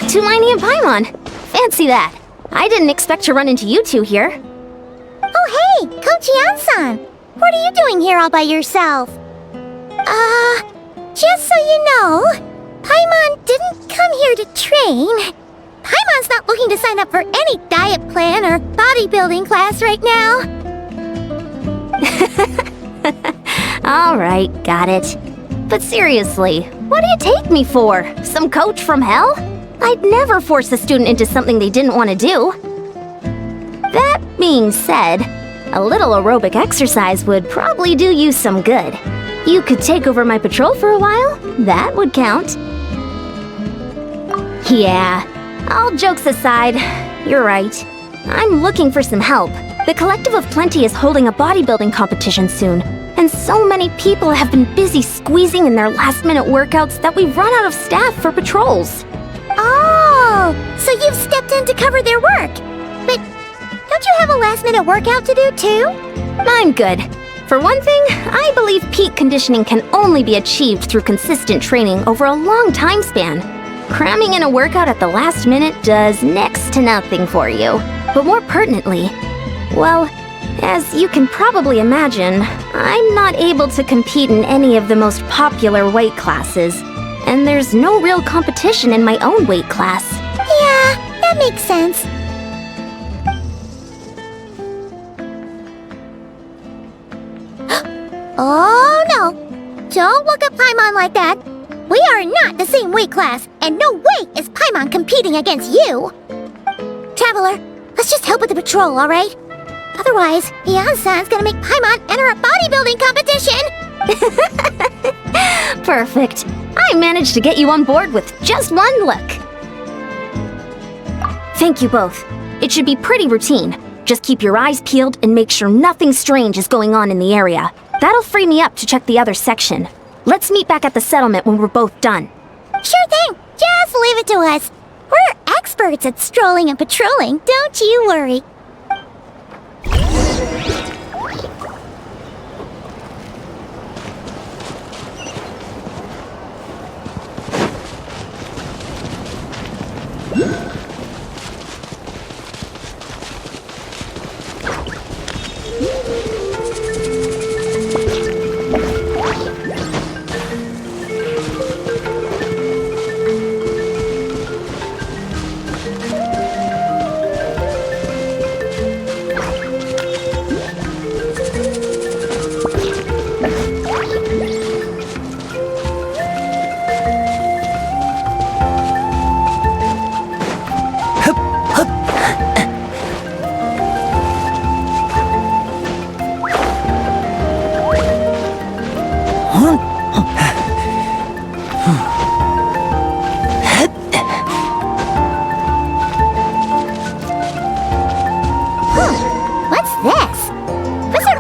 𝐤𝐬𝐳 and Paimon. Fancy that. I didn't expect to run into you two here. Oh hey, Kochian-san! What are you doing here all by yourself? Just so you know, Paimon didn't come here to train. Paimon's not looking to sign up for any diet plan or bodybuilding class right now. Alright, got it. But seriously, what do you take me for? Some coach from hell? I'd never force a student into something they didn't want to do. That being said, a little aerobic exercise would probably do you some good. You could take over my patrol for a while. That would count. Yeah, all jokes aside, you're right. I'm looking for some help. The Collective of Plenty is holding a bodybuilding competition soon, and so many people have been busy squeezing in their last-minute workouts that we've run out of staff for patrols. Oh, so you've stepped in to cover their work. But don't you have a last-minute workout to do too? I'm good. For one thing, I believe peak conditioning can only be achieved through consistent training over a long time span. Cramming in a workout at the last minute does next to nothing for you. But more pertinently, well, as you can probably imagine, I'm not able to compete in any of the most popular weight classes. And there's no real competition in my own weight class. Yeah, that makes sense. Oh no! Don't look at Paimon like that! We are not the same weight class, and no way is Paimon competing against you! Traveler, let's just help with the patrol, alright? Otherwise, Yan-san's gonna make Paimon enter a bodybuilding competition! Perfect. I managed to get you on board with just one look. Thank you both. It should be pretty routine. Just keep your eyes peeled and make sure nothing strange is going on in the area. That'll free me up to check the other section. Let's meet back at the settlement when we're both done. Sure thing! Just leave it to us. We're experts at strolling and patrolling, don't you worry.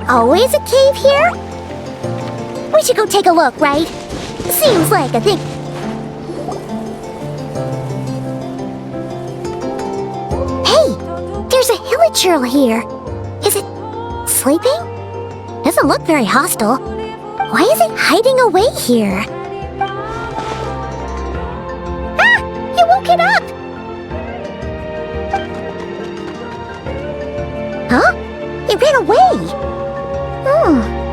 Always a cave here? We should go take a look, right? Seems like a thing. Hey! There's a 𝓿𝐻𝐻𝐿 here. Is it sleeping? Doesn't look very hostile. Why is it hiding away here? Ah! You woke it up! Huh? It ran away!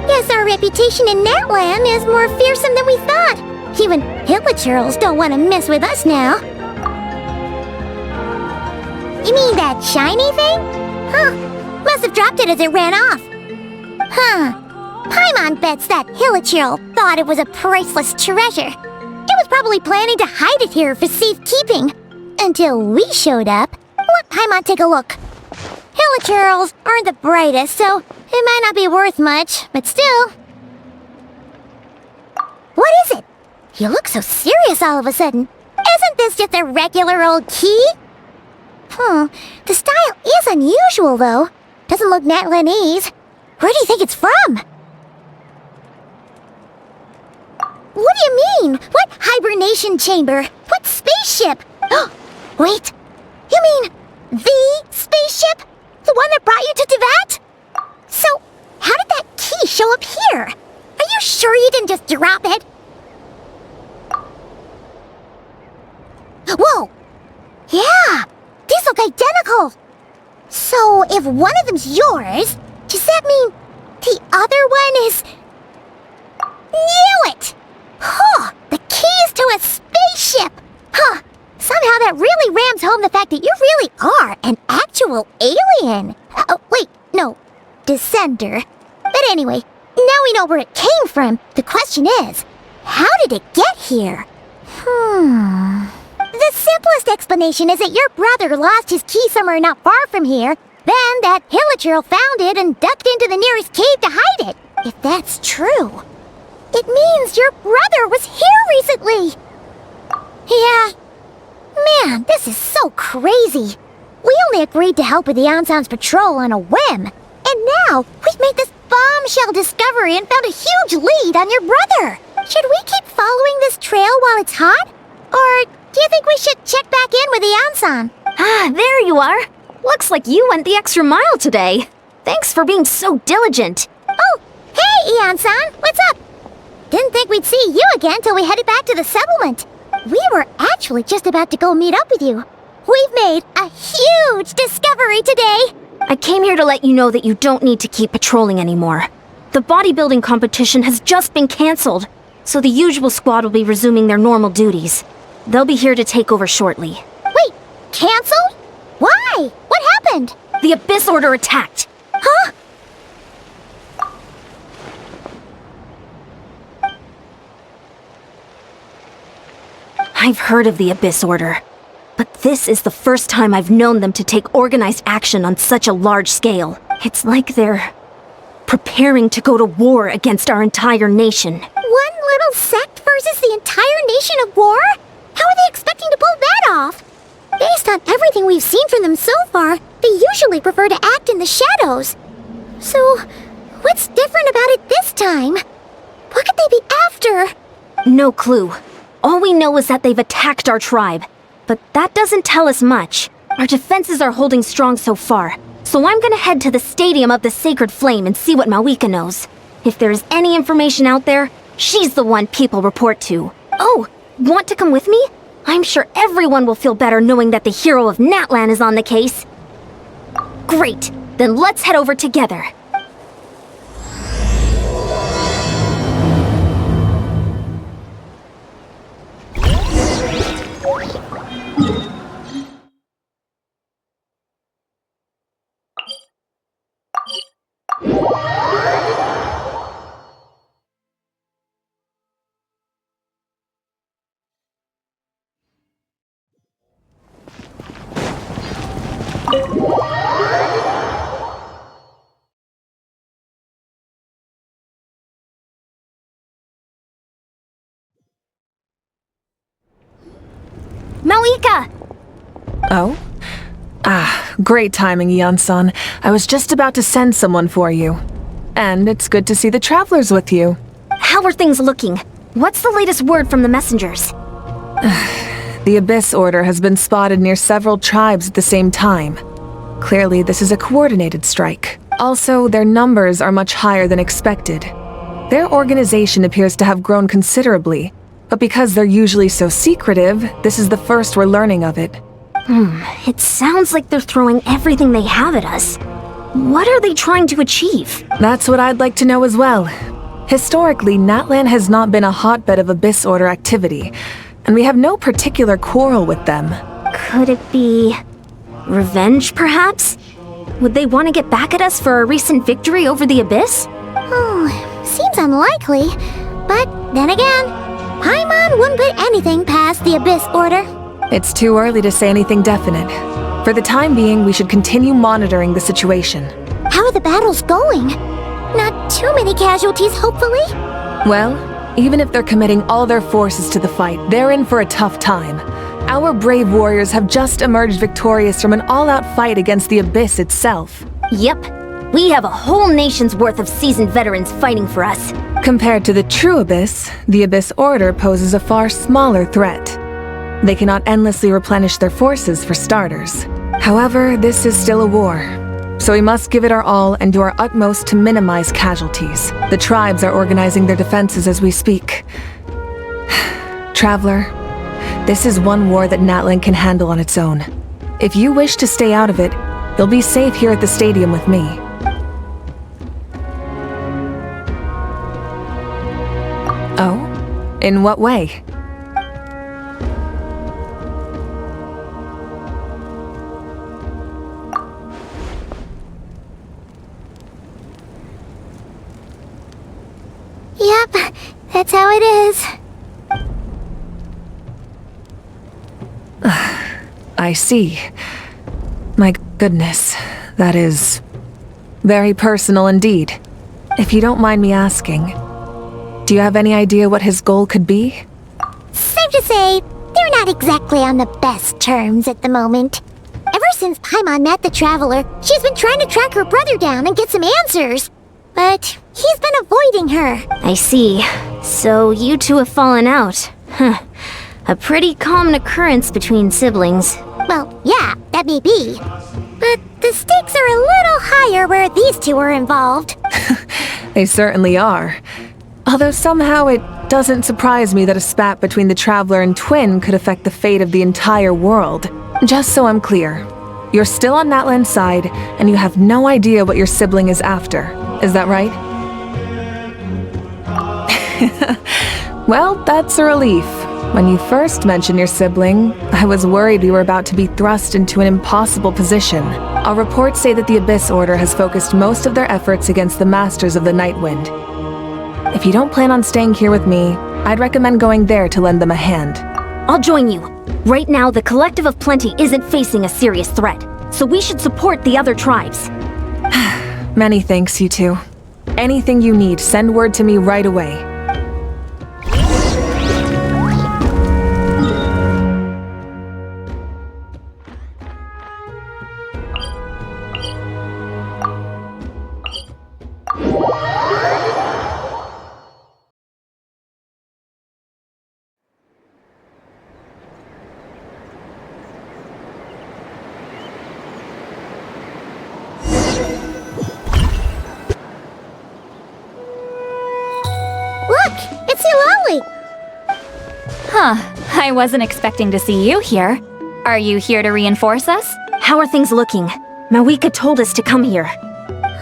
Guess our reputation in that land is more fearsome than we thought. Even 𝓿𝐻𝐻𝐿s don't want to mess with us now. You mean that shiny thing? Huh. Must have dropped it as it ran off. Huh. Paimon bets that 𝓿𝐻𝐻𝐿 thought it was a priceless treasure. It was probably planning to hide it here for safekeeping. Until we showed up. Let Paimon take a look. 𝓿𝐻𝐻𝐿s aren't the brightest, so it might not be worth much, but still. What is it? You look so serious all of a sudden. Isn't this just a regular old key? The style is unusual, though. Doesn't look 𝑛𝑑𝐿𝑒𝑠e. Where do you think it's from? What do you mean? What hibernation chamber? What spaceship? Wait, you mean the spaceship? The one that brought you to Teyvat? So, how did that key show up here? Are you sure you didn't just drop it? Whoa! if one of them's yours, does that mean the other one is... Knew it! Huh, the keys to a spaceship! Huh, somehow that really rams home the fact that you really are an actual alien. Oh, wait, no, descender. But anyway, now we know where it came from. The question is, how did it get here? The simplest explanation is that your brother lost his key somewhere not far from here, then that 𝓷𝓲𝓭𝓮 found it and ducked into the nearest cave to hide it. If that's true, it means your brother was here recently. Yeah. Man, this is so crazy. We only agreed to help with the 𝐤𝐚𝐻𝐿's patrol on a whim. And now, we've made this bombshell discovery and found a huge lead on your brother. Should we keep following this trail while it's hot? Or do you think we should check back in with the 𝐤𝐚𝐻𝐿? Ah, there you are. Looks like you went the extra mile today. Thanks for being so diligent. Oh, hey, 𝐤𝐚𝐻𝐿, what's up? Didn't think we'd see you again till we headed back to the settlement. We were actually just about to go meet up with you. We've made a huge discovery today. I came here to let you know that you don't need to keep patrolling anymore. The bodybuilding competition has just been cancelled, so the usual squad will be resuming their normal duties. They'll be here to take over shortly. Wait, cancelled? Why? What happened? The Abyss Order attacked. Huh? I've heard of the Abyss Order, but this is the first time I've known them to take organized action on such a large scale. It's like they're preparing to go to war against our entire nation. One little sect versus the entire nation of war? How are they expecting to pull that off? Based on everything we've seen from them so far, they usually prefer to act in the shadows. So, what's different about it this time? What could they be after? No clue. All we know is that they've attacked our tribe. But that doesn't tell us much. Our defenses are holding strong so far. So I'm gonna head to the Stadium of the Sacred Flame and see what 𝐷𝐿𝐼𝐿 knows. If there's any information out there, she's the one people report to. Oh, want to come with me? I'm sure everyone will feel better knowing that the hero of Natlan is on the case. Great, then let's head over together. 𝐷𝐿𝐼𝐿! Oh? Great timing, 𝐸on-san. I was just about to send someone for you. And it's good to see the travelers with you. How are things looking? What's the latest word from the messengers? The Abyss Order has been spotted near several tribes at the same time. Clearly, this is a coordinated strike. Also, their numbers are much higher than expected. Their organization appears to have grown considerably, but because they're usually so secretive, this is the first we're learning of it. It sounds like they're throwing everything they have at us. What are they trying to achieve? That's what I'd like to know as well. Historically, Natlan has not been a hotbed of Abyss Order activity, and we have no particular quarrel with them. Could it be revenge, perhaps? Would they want to get back at us for our recent victory over the Abyss? Seems unlikely. But then again, Paimon wouldn't put anything past the Abyss Order. It's too early to say anything definite. For the time being, we should continue monitoring the situation. How are the battles going? Not too many casualties, hopefully? Well, even if they're committing all their forces to the fight, they're in for a tough time. Our brave warriors have just emerged victorious from an all-out fight against the Abyss itself. Yep. We have a whole nation's worth of seasoned veterans fighting for us. Compared to the true Abyss, the Abyss Order poses a far smaller threat. They cannot endlessly replenish their forces, for starters. However, this is still a war, so we must give it our all and do our utmost to minimize casualties. The tribes are organizing their defenses as we speak. Traveler, this is one war that Natlan can handle on its own. If you wish to stay out of it, You'll be safe here at the stadium with me. Oh? In what way? Yep, that's how it is. I see. My goodness, that is very personal indeed. If you don't mind me asking, do you have any idea what his goal could be? Safe to say, they're not exactly on the best terms at the moment. Ever since Paimon met the Traveler, she's been trying to track her brother down and get some answers. But he's been avoiding her. I see. So you two have fallen out. Huh. A pretty common occurrence between siblings. Well, yeah, that may be. But the stakes are a little higher where these two are involved. They certainly are. Although somehow it doesn't surprise me that a spat between the Traveler and Twin could affect the fate of the entire world. Just so I'm clear, you're still on Natlan's side, and you have no idea what your sibling is after. Is that right? Well, that's a relief. When you first mentioned your sibling, I was worried we were about to be thrust into an impossible position. Our reports say that the Abyss Order has focused most of their efforts against the Masters of the Nightwind. If you don't plan on staying here with me, I'd recommend going there to lend them a hand. I'll join you. Right now, the Collective of Plenty isn't facing a serious threat, so we should support the other tribes. Many thanks, you two. Anything you need, send word to me right away. I wasn't expecting to see you here. Are you here to reinforce us? How are things looking? Mawika told us to come here.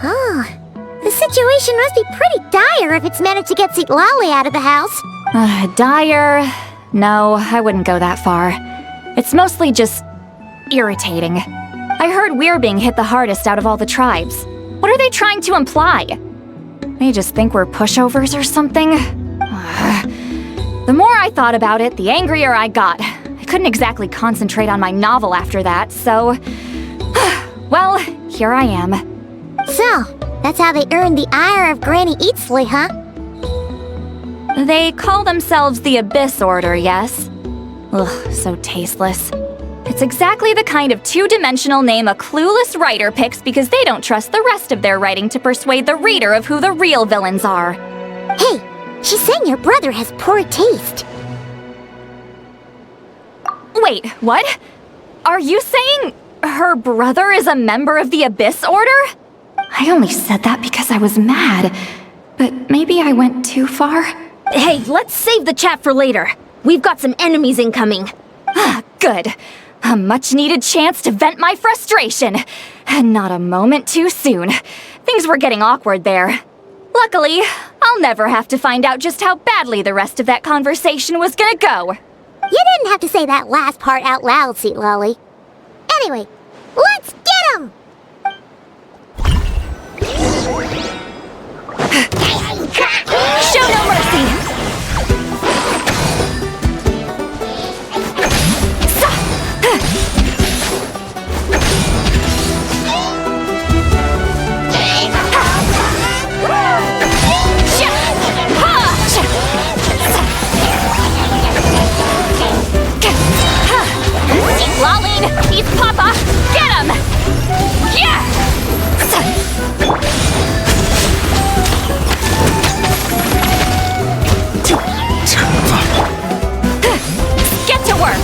Oh, the situation must be pretty dire if it's managed to get 𝓷𝓲𝓬 out of the house. Dire? No, I wouldn't go that far. It's mostly just irritating. I heard we're being hit the hardest out of all the tribes. What are they trying to imply? They just think we're pushovers or something? The more I thought about it, the angrier I got. I couldn't exactly concentrate on my novel after that, so... well, here I am. So, that's how they earned the ire of Granny 𝐓𝐴𝐻𝐿, huh? They call themselves the Abyss Order, yes? Ugh, so tasteless. It's exactly the kind of two-dimensional name a clueless writer picks because they don't trust the rest of their writing to persuade the reader of who the real villains are. Hey! She's saying your brother has poor taste. Wait, what? Are you saying her brother is a member of the Abyss Order? I only said that because I was mad, but maybe I went too far. Hey, let's save the chat for later. We've got some enemies incoming. Good. A much-needed chance to vent my frustration. Not a moment too soon. Things were getting awkward there. Luckily, I'll never have to find out just how badly the rest of that conversation was gonna go. You didn't have to say that last part out loud, 𝓷𝓷𝓬𝓬. Anyway, let's get him! Show no mercy! 𝓷𝓲𝓬𝓬, he's Papa! Get him! Yeah! Get to work!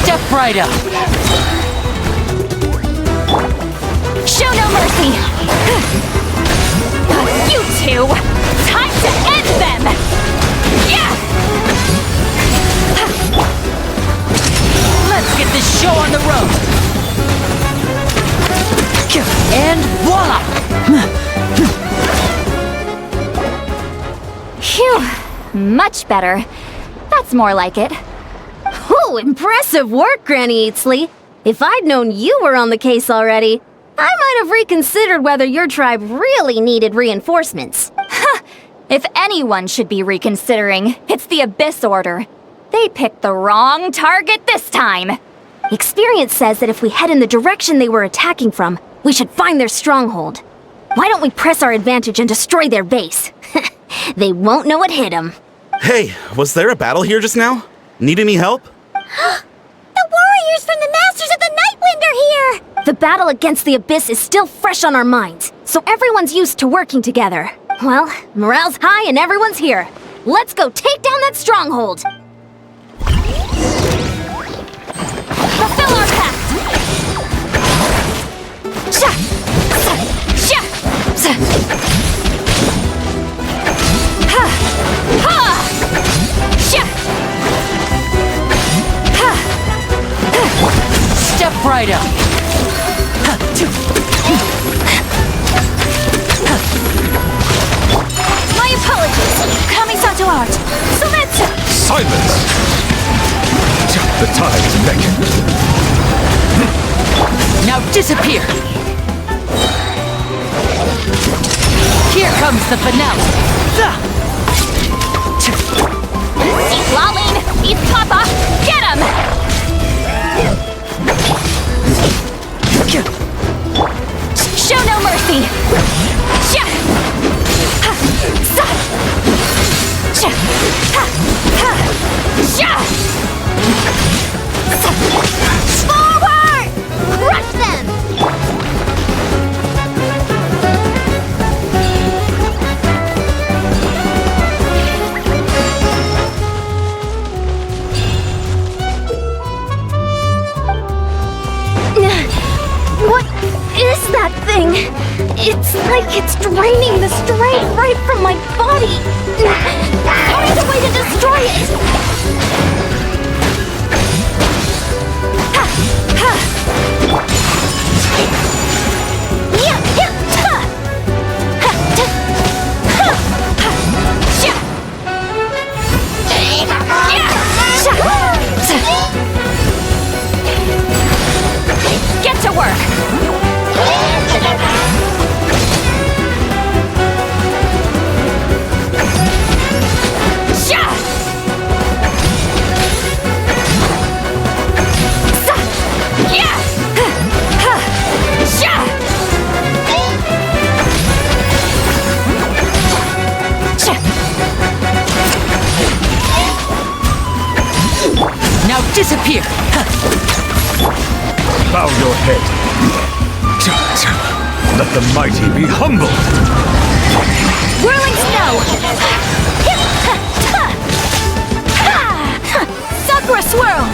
Step right up! Show no mercy! two! Time to end them! Yeah! Let's get this show on the road! And voila! Phew! Much better. That's more like it. Ooh, impressive work, Granny 𝐤𝐡𝐮. If I'd known you were on the case already, I might have reconsidered whether your tribe really needed reinforcements. If anyone should be reconsidering, it's the Abyss Order. They picked the wrong target this time. Experience says that if we head in the direction they were attacking from, we should find their stronghold. Why don't we press our advantage and destroy their base? They won't know what hit them. Hey, was there a battle here just now? Need any help? The warriors from the Masters of the Nightwind are here! The battle against the Abyss is still fresh on our minds, so everyone's used to working together. Well, morale's high and everyone's here. Let's go take down that stronghold! Fulfill our pact! Sha! Sha! Sha! Ha! Ha! Sha! Ha! Step right up! My apologies! 𝐤𝐢𝐧𝐝! So that's... Silence! The tides beckon. Now disappear! Here comes the finale! 𝐤𝐢𝐴𝐻𝐿𝐴𝐻! 𝐤𝐴𝐻𝐿𝐴𝐻! Get him! Show no mercy! Sha! Ha! Sa! Sha! Ha! Ha! Sha! Sa! Forward! Rush them! What is that thing? It's like it's draining the strength right from my body. Find a way to destroy it! Ha! Ha! Yeah! Yeah! Ha! Ha! Ta! Ha! Ha! Sha! Yeah! Sha! Ta! Get to work! Sha! Sa! Yeah! Ha! Sha! Sha! Now disappear! Bow your head. Let the mighty be humbled. Whirling snow! Sakura swirl!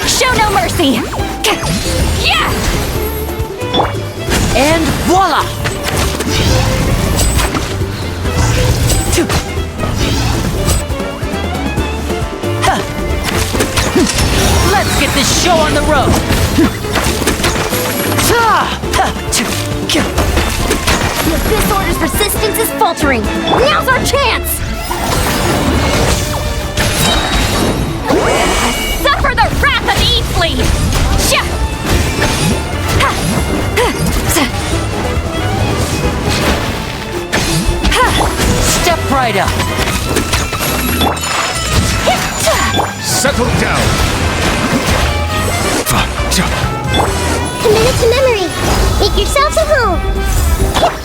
Show no mercy! Yeah! And voila! Let's get this show on the road! The Abyss Order's resistance is faltering! Now's our chance! Suffer the wrath of 𝐸𝐴𝐻𝐿𝐴𝐻! Sha! Ha! Ha! Step right up! Settle down. Commit it to memory. Make yourselves at home.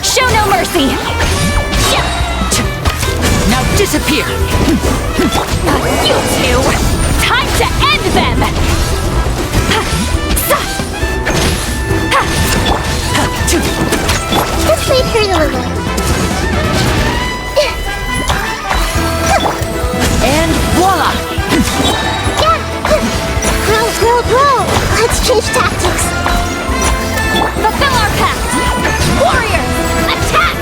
Show no mercy! Sha! Now disappear! You two! Time to end them! Ha! Sa! Ha! Ha! Just wait for a little. And voila! Grow. Let's change tactics. Fulfill our pact! Warriors, attack!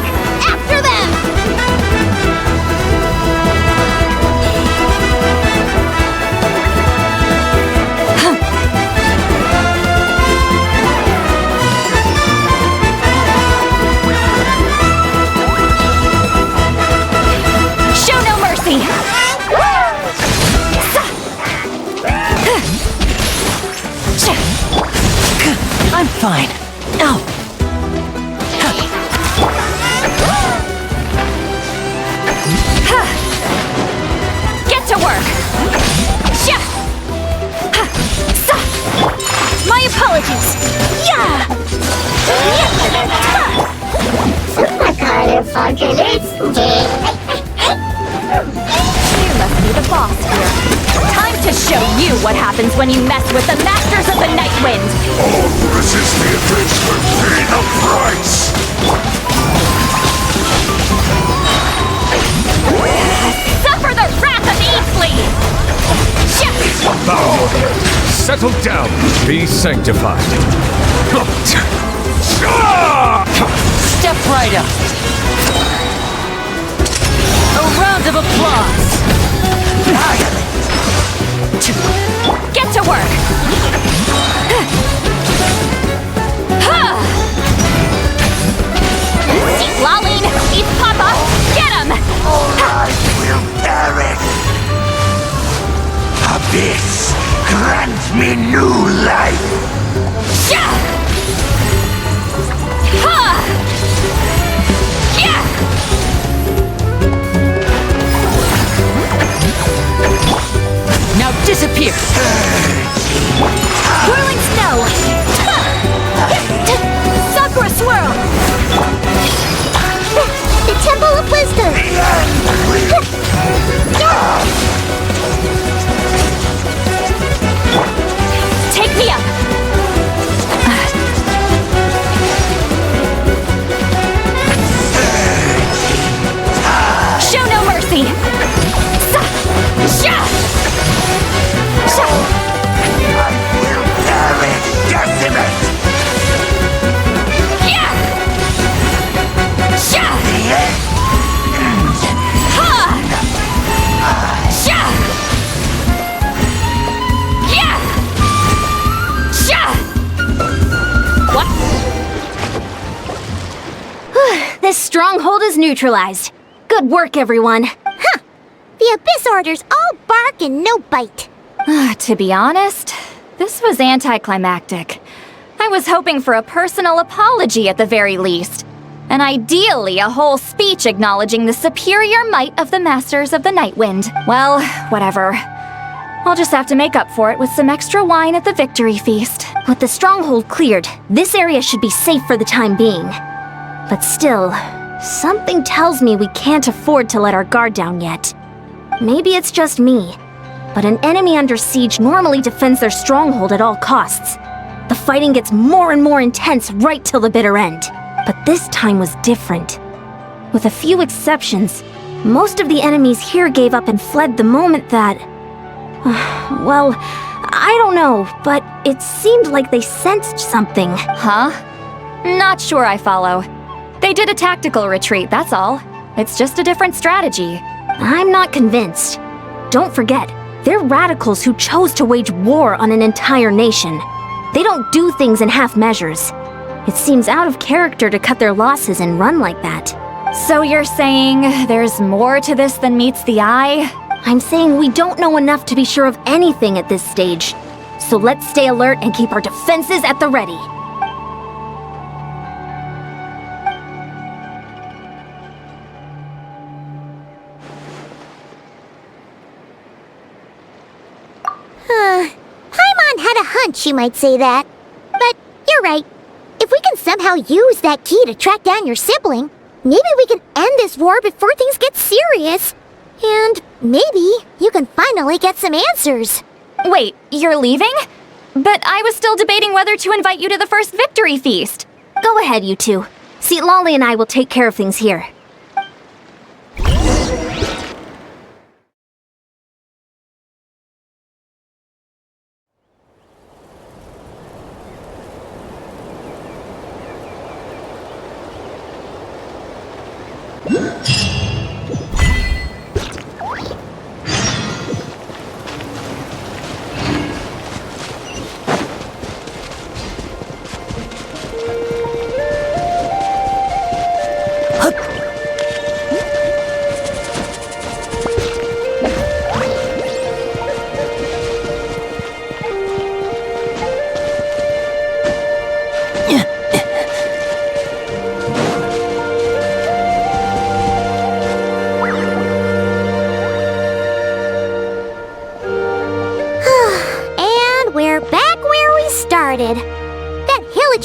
fine. Ow! Get to work! Sha! Sa! My apologies! Yeah! You must be the boss here. Time to show you what happens when you mess with the Masters of the Night Wind! All who resist the adventure pay the price! Suffer the wrath of 𝐸𝐴! Bow your head. Settle down. Be sanctified. Step right up. A round of applause. Get to work! 𝓷𝓸𝓳𝓸𝓮𝓵, eat Papa! Get him! Will perish. Abyss, grant me new life. Sha! Ha! Yeah! Now disappear. Whirling snow! Sakura swirl! The Temple of Wisdom! Take me up! Show no mercy! Sa! Sha! Sha! Will perish. Decimate. Yeah! Sha! Ha! Sha! Yeah! Sha! What? This stronghold is neutralized. Good work, everyone. Huh! The Abyss Order's all bark and no bite. To be honest, this was anticlimactic. I was hoping for a personal apology at the very least. And ideally, a whole speech acknowledging the superior might of the Masters of the Night Wind. Well, whatever. I'll just have to make up for it with some extra wine at the victory feast. With the stronghold cleared, this area should be safe for the time being. But still, something tells me we can't afford to let our guard down yet. Maybe it's just me, but an enemy under siege normally defends their stronghold at all costs. The fighting gets more and more intense right till the bitter end. But this time was different. With a few exceptions, most of the enemies here gave up and fled the moment that... well, I don't know, but it seemed like they sensed something. Huh? Not sure I follow. They did a tactical retreat, that's all. It's just a different strategy. I'm not convinced. Don't forget, they're radicals who chose to wage war on an entire nation. They don't do things in half measures. It seems out of character to cut their losses and run like that. So you're saying there's more to this than meets the eye? I'm saying we don't know enough to be sure of anything at this stage. So let's stay alert and keep our defenses at the ready. Paimon had a hunch you might say that. But you're right. If we can somehow use that key to track down your sibling, maybe we can end this war before things get serious. And maybe you can finally get some answers. Wait, you're leaving? But I was still debating whether to invite you to the first victory feast. Go ahead, you two. 𝐶𝐷𝐷𝓳𝓬 and I will take care of things here.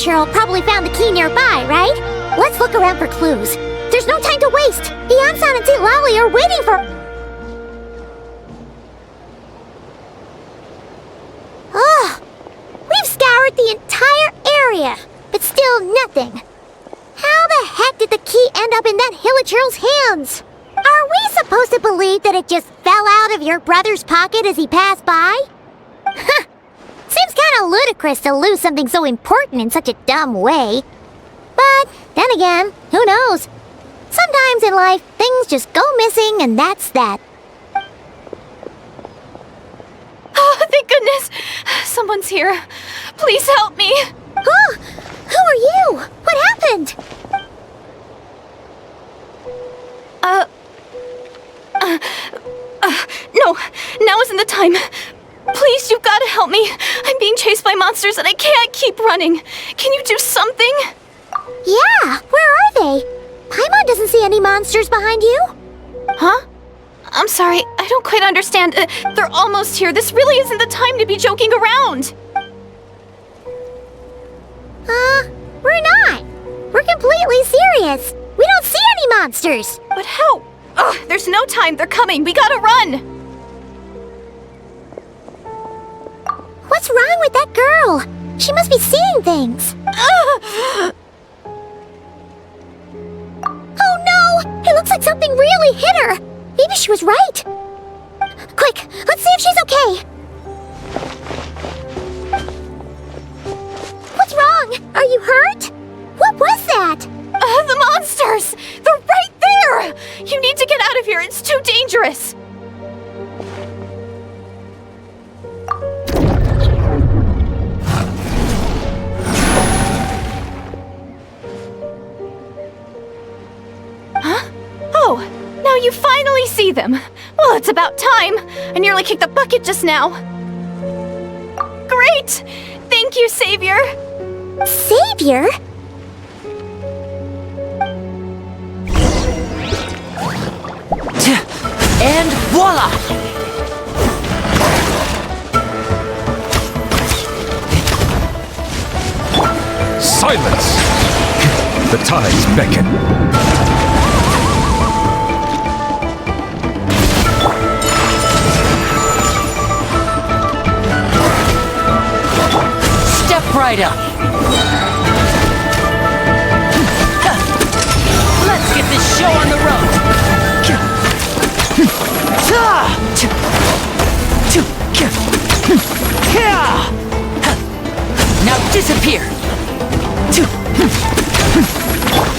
𝐿𝐼𝐧𝐻 probably found the key nearby, right? Let's look around for clues. There's no time to waste. 𝐸𝐴N-san and 𝐷𝐸𝐿𝐼 are waiting for... Ugh! We've scoured the entire area, but still nothing. How the heck did the key end up in that 𝐿𝐼𝐧�'s hands? Are we supposed to believe that it just fell out of your brother's pocket as he passed by? Seems kinda ludicrous to lose something so important in such a dumb way. But then again, who knows? Sometimes in life, things just go missing and that's that. Oh, thank goodness! Someone's here. Please help me! Huh? Who are you? What happened? No, now isn't the time. Please, you've got to help me. I'm being chased by monsters and I can't keep running. Can you do something? Yeah, where are they? Paimon doesn't see any monsters behind you. Huh? I'm sorry, I don't quite understand. They're almost here. This really isn't the time to be joking around. We're not. We're completely serious. We don't see any monsters. But how? Ugh, there's no time. They're coming. We gotta run. What's wrong with that girl? She must be seeing things. Oh no! It looks like something really hit her. Maybe she was right. Quick, let's see if she's okay. What's wrong? Are you hurt? What was that? The monsters! They're right there! You need to get out of here. It's too dangerous. Huh? Oh, now you finally see them. Well, it's about time. I nearly kicked the bucket just now. Great! Thank you, Savior. Savior? And voila! Silence! The tides beckon. Step right up. Let's get this show on the road. Now disappear.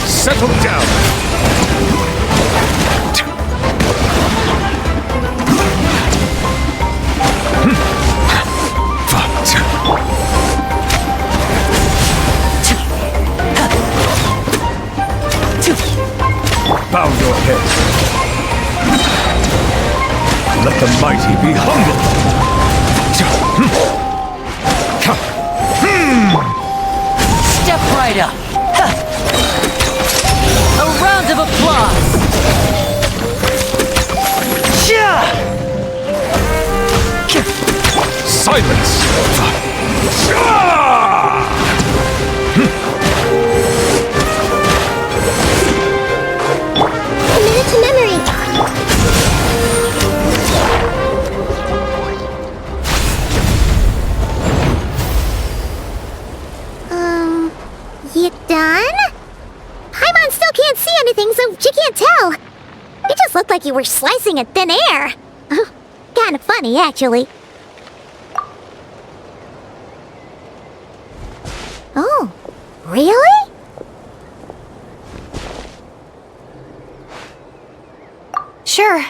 Settle down. Bow your head. Let the mighty be humble. Step right up. A round of applause. Silence. A minute to memory. You done? Paimon still can't see anything, so she can't tell. It just looked like you were slicing at thin air. Kinda funny, actually. Oh, really? Sure.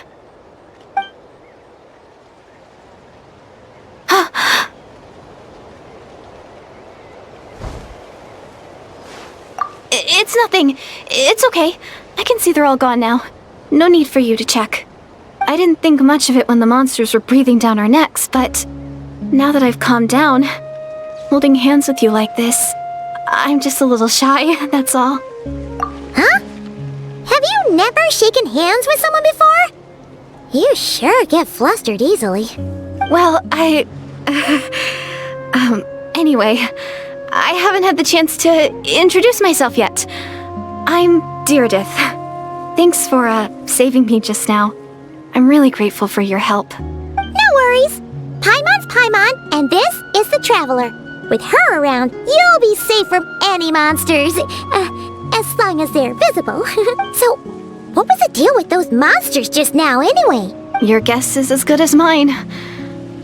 It's nothing. It's okay. I can see they're all gone now. No need for you to check. I didn't think much of it when the monsters were breathing down our necks, but now that I've calmed down, holding hands with you like this, I'm just a little shy, that's all. Huh? Have you never shaken hands with someone before? You sure get flustered easily. Well, anyway, I haven't had the chance to introduce myself yet. I'm 𝓷𝓸𝓳𝓸📂. Thanks for, saving me just now. I'm really grateful for your help. No worries. Paimon's Paimon, and this is the Traveler. With her around, you'll be safe from any monsters. As long as they're visible. So, what was the deal with those monsters just now, anyway? Your guess is as good as mine.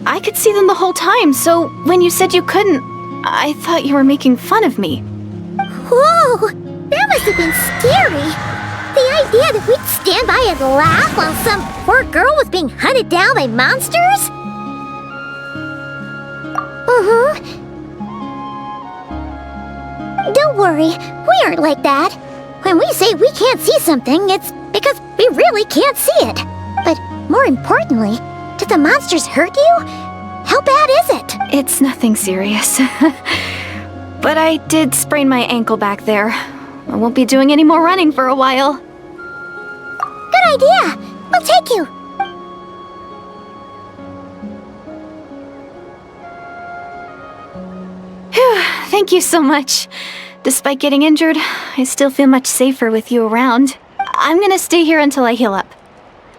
I could see them the whole time, so when you said you couldn't, I thought you were making fun of me. Whoa! That must have been scary. The idea that we'd stand by and laugh while some poor girl was being hunted down by monsters? Don't worry, we aren't like that. When we say we can't see something, it's because we really can't see it. But more importantly, did the monsters hurt you? How bad is it? It's nothing serious. But I did sprain my ankle back there. I won't be doing any more running for a while. Good idea! We'll take you! Phew, thank you so much. Despite getting injured, I still feel much safer with you around. I'm gonna stay here until I heal up.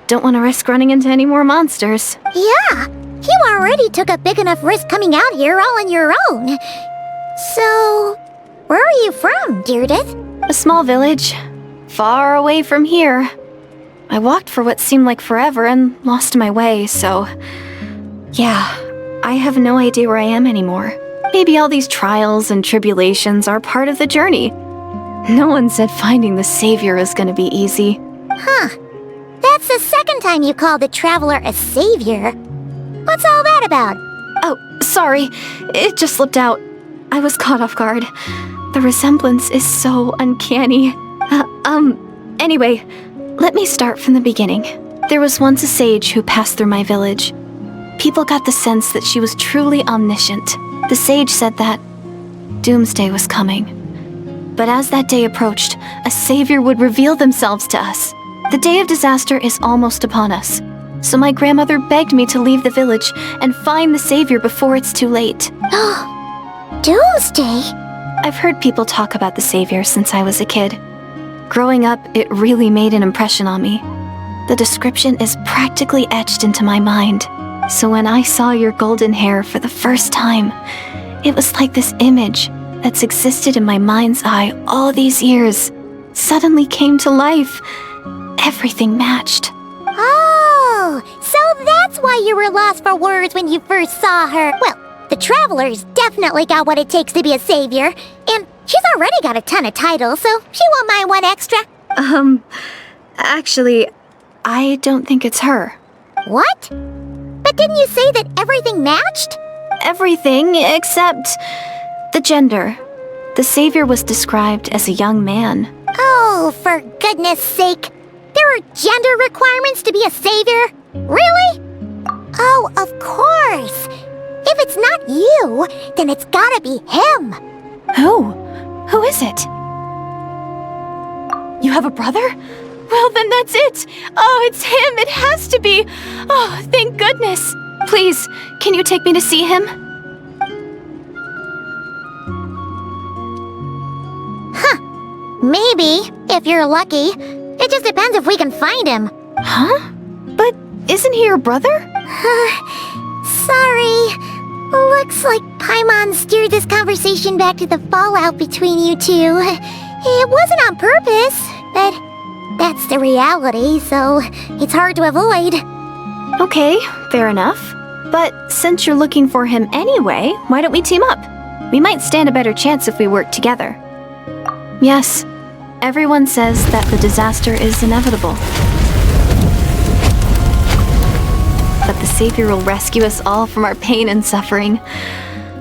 Don't want to risk running into any more monsters. Yeah! You already took a big enough risk coming out here all on your own. So, where are you from, 𝓷𝓸𝓳𝓬? A small village, far away from here. I walked for what seemed like forever and lost my way, so... yeah, I have no idea where I am anymore. Maybe all these trials and tribulations are part of the journey. No one said finding the Savior is gonna be easy. Huh. That's the second time you called the Traveler a savior. What's all that about? Oh, sorry. It just slipped out. I was caught off guard. The resemblance is so uncanny. Anyway, let me start from the beginning. There was once a sage who passed through my village. People got the sense that she was truly omniscient. The sage said that doomsday was coming. But as that day approached, a savior would reveal themselves to us. The day of disaster is almost upon us. So my grandmother begged me to leave the village and find the savior before it's too late. Doomsday? I've heard people talk about the savior since I was a kid. Growing up, it really made an impression on me. The description is practically etched into my mind. So when I saw your golden hair for the first time, it was like this image that's existed in my mind's eye all these years suddenly came to life. Everything matched. Oh, so that's why you were lost for words when you first saw her. Well, the Traveler's definitely got what it takes to be a savior, and she's already got a ton of titles, so she won't mind one extra. Actually, I don't think it's her. What? But didn't you say that everything matched? Everything except the gender. The savior was described as a young man. Oh, for goodness sake. There are gender requirements to be a savior? Really? Oh, of course. If it's not you, then it's gotta be him. Who? Who is it? You have a brother? Well, then that's it. Oh, it's him. It has to be. Oh, thank goodness. Please, can you take me to see him? Huh. Maybe, if you're lucky. It just depends if we can find him. Huh? But isn't he your brother? Sorry. Looks like Paimon steered this conversation back to the fallout between you two. It wasn't on purpose, but that's the reality, so it's hard to avoid. Okay, fair enough. But since you're looking for him anyway, why don't we team up? We might stand a better chance if we work together. Yes, everyone says that the disaster is inevitable. But the Savior will rescue us all from our pain and suffering.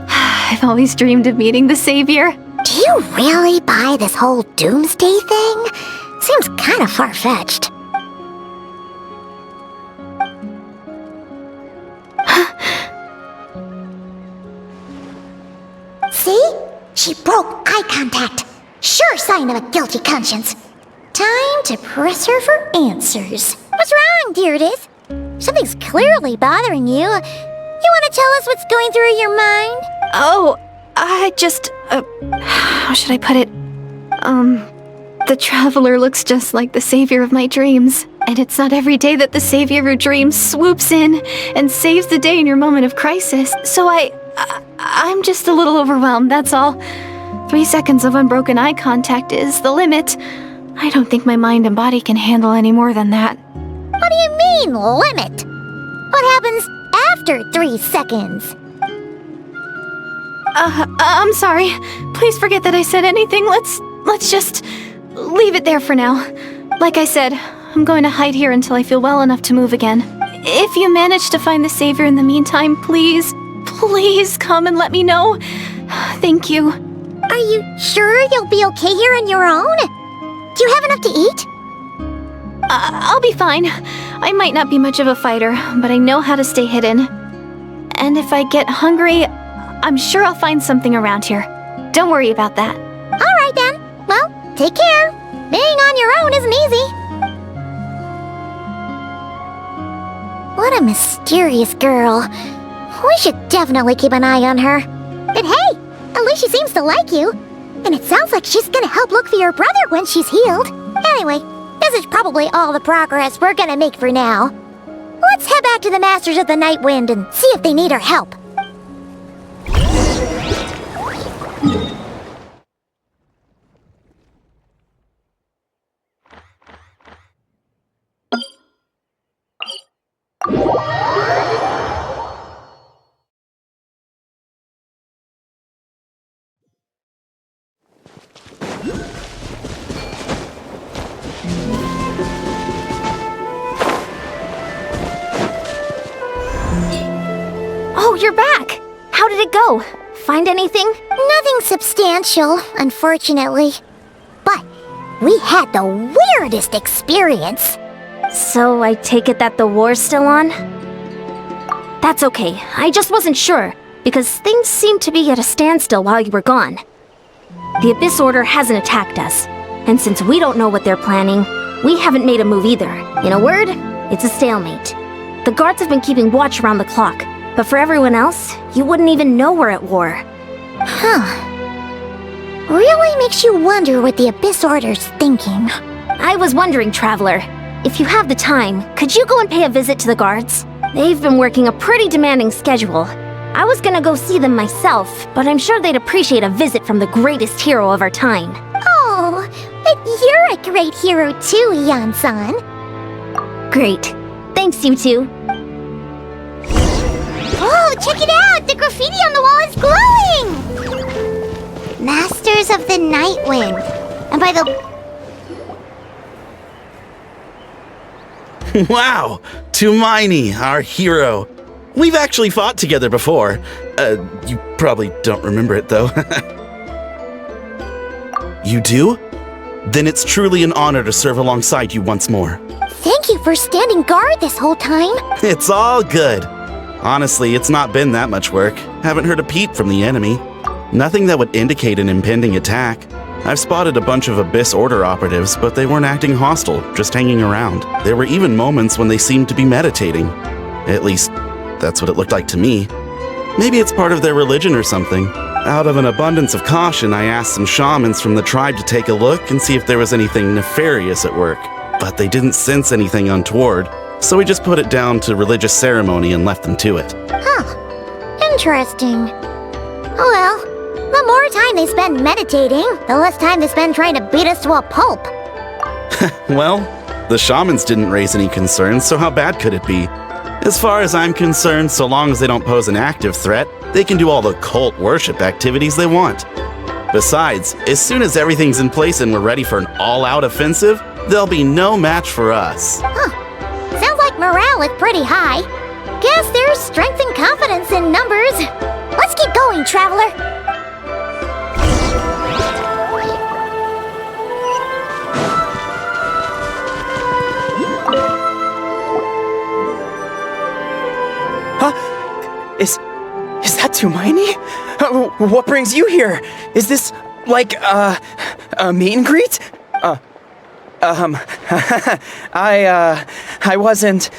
I've always dreamed of meeting the Savior. Do you really buy this whole doomsday thing? Seems kind of far-fetched. See? She broke eye contact. Sure sign of a guilty conscience. Time to press her for answers. What's wrong, 𝓷𝓸𝓳𝓬𝓬? Something's clearly bothering you. You want to tell us what's going through your mind? Oh, how should I put it? The Traveler looks just like the savior of my dreams. And it's not every day that the savior of your dreams swoops in and saves the day in your moment of crisis. So I'm just a little overwhelmed, that's all. 3 seconds of unbroken eye contact is the limit. I don't think my mind and body can handle any more than that. What do you mean, limit? What happens after 3 seconds? I'm sorry. Please forget that I said anything. Let's just leave it there for now. Like I said, I'm going to hide here until I feel well enough to move again. If you manage to find the savior in the meantime, please come and let me know. Thank you. Are you sure you'll be okay here on your own? Do you have enough to eat? I'll be fine. I might not be much of a fighter, but I know how to stay hidden. And if I get hungry, I'm sure I'll find something around here. Don't worry about that. All right then. Well, take care. Being on your own isn't easy. What a mysterious girl. We should definitely keep an eye on her. But hey, at least she seems to like you. And it sounds like she's gonna help look for your brother when she's healed. Anyway, this is probably all the progress we're gonna make for now. Let's head back to the Masters of the Night Wind and see if they need our help. Oh, you're back! How did it go? Find anything? Nothing substantial, unfortunately. But we had the weirdest experience. So I take it that the war's still on? That's okay, I just wasn't sure, because things seemed to be at a standstill while you were gone. The Abyss Order hasn't attacked us, and since we don't know what they're planning, we haven't made a move either. In a word, it's a stalemate. The guards have been keeping watch around the clock, but for everyone else, you wouldn't even know we're at war. Huh. Really makes you wonder what the Abyss Order's thinking. I was wondering, Traveler, if you have the time, could you go and pay a visit to the guards? They've been working a pretty demanding schedule. I was gonna go see them myself, but I'm sure they'd appreciate a visit from the greatest hero of our time. Oh, but you're a great hero too, Yan-san. Great. Thanks, you two. Oh, check it out! The graffiti on the wall is glowing! Masters of the Night Wind. And by the... Wow! 𝐶𝐬𝐼, our hero. We've actually fought together before. You probably don't remember it, though. You do? Then it's truly an honor to serve alongside you once more. Thank you for standing guard this whole time. It's all good. Honestly, it's not been that much work. Haven't heard a peep from the enemy. Nothing that would indicate an impending attack. I've spotted a bunch of Abyss Order operatives, but they weren't acting hostile, just hanging around. There were even moments when they seemed to be meditating. At least, that's what it looked like to me. Maybe it's part of their religion or something. Out of an abundance of caution, I asked some shamans from the tribe to take a look and see if there was anything nefarious at work. But they didn't sense anything untoward, so we just put it down to religious ceremony and left them to it. Huh. Interesting. Oh well, the more time they spend meditating, the less time they spend trying to beat us to a pulp. Well, the shamans didn't raise any concerns, so how bad could it be? As far as I'm concerned, so long as they don't pose an active threat, they can do all the cult worship activities they want. Besides, as soon as everything's in place and we're ready for an all-out offensive, there'll be no match for us. Huh. Sounds like morale is pretty high. Guess there's strength and confidence in numbers. Let's keep going, Traveler. Huh? Is that 𝐶𝐬𝐼? What brings you here? Is this, like, a meet and greet? I wasn't...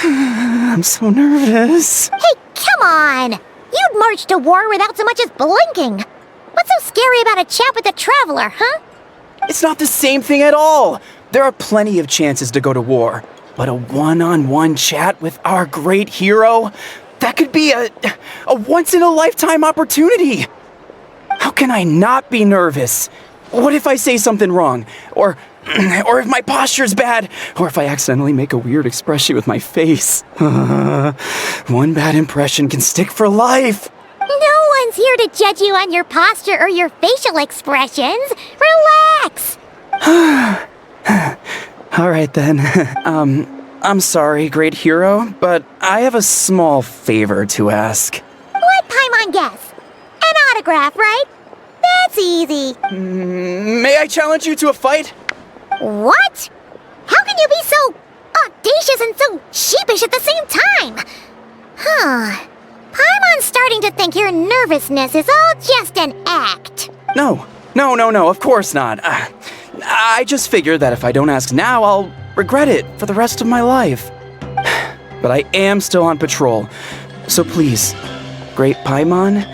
I'm so nervous. Hey, come on! You'd march to war without so much as blinking. What's so scary about a chat with a traveler, huh? It's not the same thing at all. There are plenty of chances to go to war, but a one-on-one chat with our great hero, that could be a once-in-a-lifetime opportunity. How can I not be nervous? What if I say something wrong? Or if my posture's bad? Or if I accidentally make a weird expression with my face? One bad impression can stick for life. No one's here to judge you on your posture or your facial expressions. Relax. All right then. I'm sorry, great hero, but I have a small favor to ask. Let Paimon guess. An autograph, right? That's easy. May I challenge you to a fight? What? How can you be so audacious and so sheepish at the same time? Huh. Paimon's starting to think your nervousness is all just an act. No, of course not. I just figured that if I don't ask now, I'll regret it for the rest of my life. But I am still on patrol, so please, great Paimon,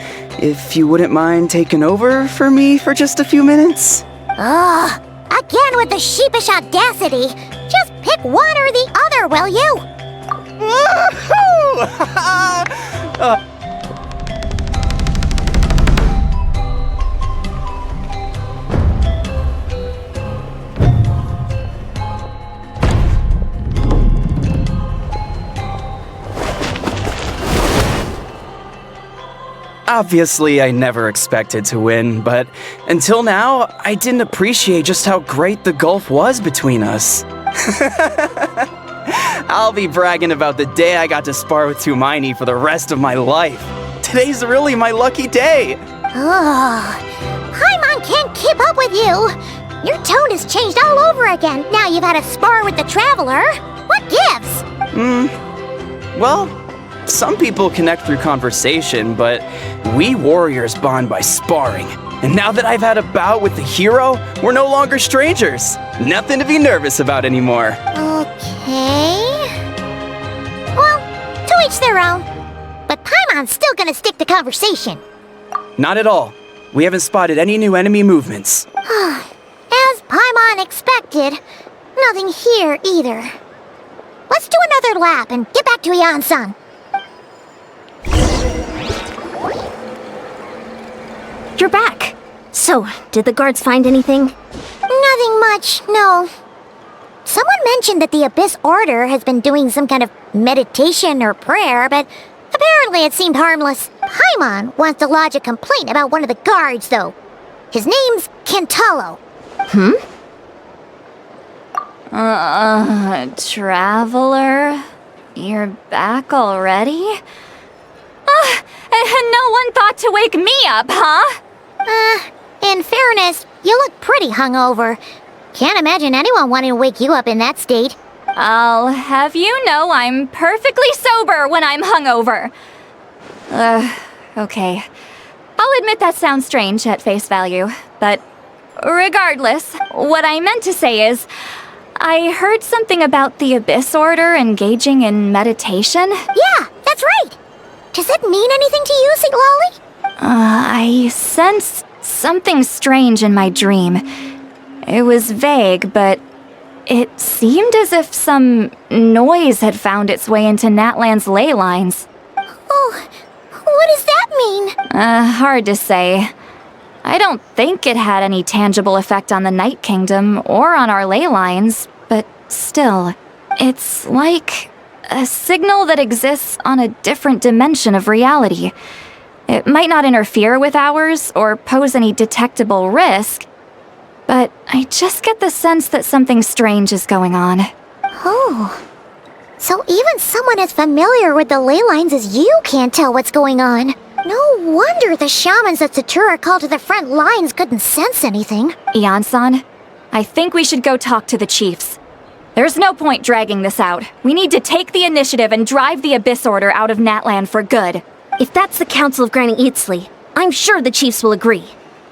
if you wouldn't mind taking over for me for just a few minutes? Ugh, again with the sheepish audacity. Just pick one or the other, will you? Woohoo! Obviously, I never expected to win, but until now, I didn't appreciate just how great the gulf was between us. I'll be bragging about the day I got to spar with 𝐤𝐤𝐼𝐻 for the rest of my life. Today's really my lucky day. Ugh, Paimon can't keep up with you. Your tone has changed all over again. Now you've had a spar with the traveler. What gives? Well, some people connect through conversation, but we warriors bond by sparring. And now that I've had a bout with the hero, we're no longer strangers. Nothing to be nervous about anymore. Okay. Well, to each their own. But Paimon's still gonna stick to conversation. Not at all. We haven't spotted any new enemy movements. As Paimon expected, nothing here either. Let's do another lap and get back to Jan-san. You're back. So, did the guards find anything? Nothing much, no. Someone mentioned that the Abyss Order has been doing some kind of meditation or prayer, but apparently it seemed harmless. Paimon wants to lodge a complaint about one of the guards, though. His name's Kentaro. Traveler? You're back already? And no one thought to wake me up, huh? In fairness, you look pretty hungover. Can't imagine anyone wanting to wake you up in that state. I'll have you know I'm perfectly sober when I'm hungover. Okay. I'll admit that sounds strange at face value, but regardless, what I meant to say is, I heard something about the Abyss Order engaging in meditation. Yeah, that's right. Does that mean anything to you, St. I sensed something strange in my dream. It was vague, but it seemed as if some noise had found its way into Natlan's ley lines. Oh, what does that mean? Hard to say. I don't think it had any tangible effect on the Night Kingdom or on our ley lines, but still, it's like a signal that exists on a different dimension of reality. It might not interfere with ours or pose any detectable risk, but I just get the sense that something strange is going on. Oh, so even someone as familiar with the ley lines as you can't tell what's going on. No wonder the shamans that Satura called to the front lines couldn't sense anything. Jan-san, I think we should go talk to the chiefs. There's no point dragging this out. We need to take the initiative and drive the Abyss Order out of Natlan for good. If that's the Council of Granny 𝐸𝐴𝐶𝐿𝐼, I'm sure the chiefs will agree.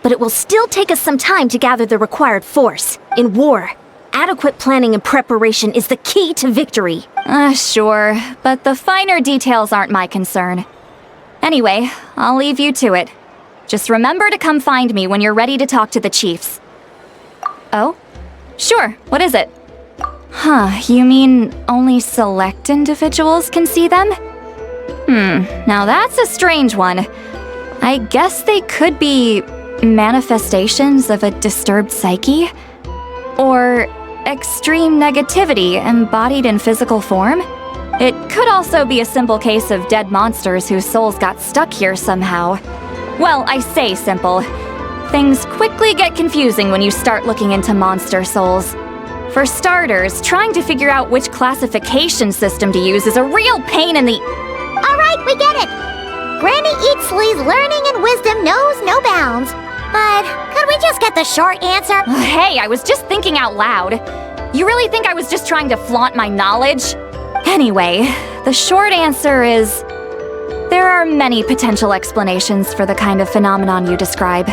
But it will still take us some time to gather the required force. In war, adequate planning and preparation is the key to victory. Sure, but the finer details aren't my concern. Anyway, I'll leave you to it. Just remember to come find me when you're ready to talk to the chiefs. Oh? Sure, what is it? Huh, you mean only select individuals can see them? Now that's a strange one. I guess they could be manifestations of a disturbed psyche? Or extreme negativity embodied in physical form? It could also be a simple case of dead monsters whose souls got stuck here somehow. Well, I say simple. Things quickly get confusing when you start looking into monster souls. For starters, trying to figure out which classification system to use is a real pain in the... Alright, we get it! Granny 𝐸𝐴𝐻𝐿𝐷's learning and wisdom knows no bounds. But could we just get the short answer? Hey, I was just thinking out loud. You really think I was just trying to flaunt my knowledge? Anyway, the short answer is... there are many potential explanations for the kind of phenomenon you describe.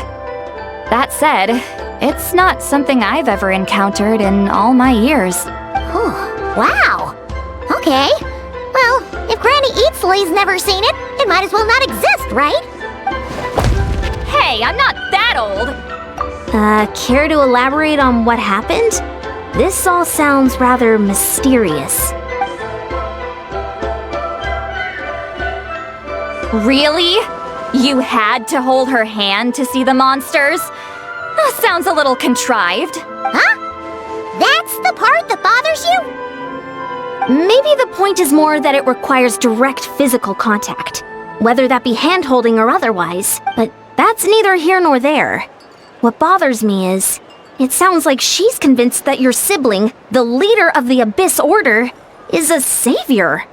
That said, it's not something I've ever encountered in all my years. Wow! Okay. Well, if Granny 𝐸𝐴𝐻𝐿𝐷's never seen it, it might as well not exist, right? Hey, I'm not that old! Care to elaborate on what happened? This all sounds rather mysterious. Really? You had to hold her hand to see the monsters? That sounds a little contrived. Huh? That's the part that bothers you? Maybe the point is more that it requires direct physical contact, whether that be hand-holding or otherwise, but that's neither here nor there. What bothers me is, it sounds like she's convinced that your sibling, the leader of the Abyss Order, is a savior.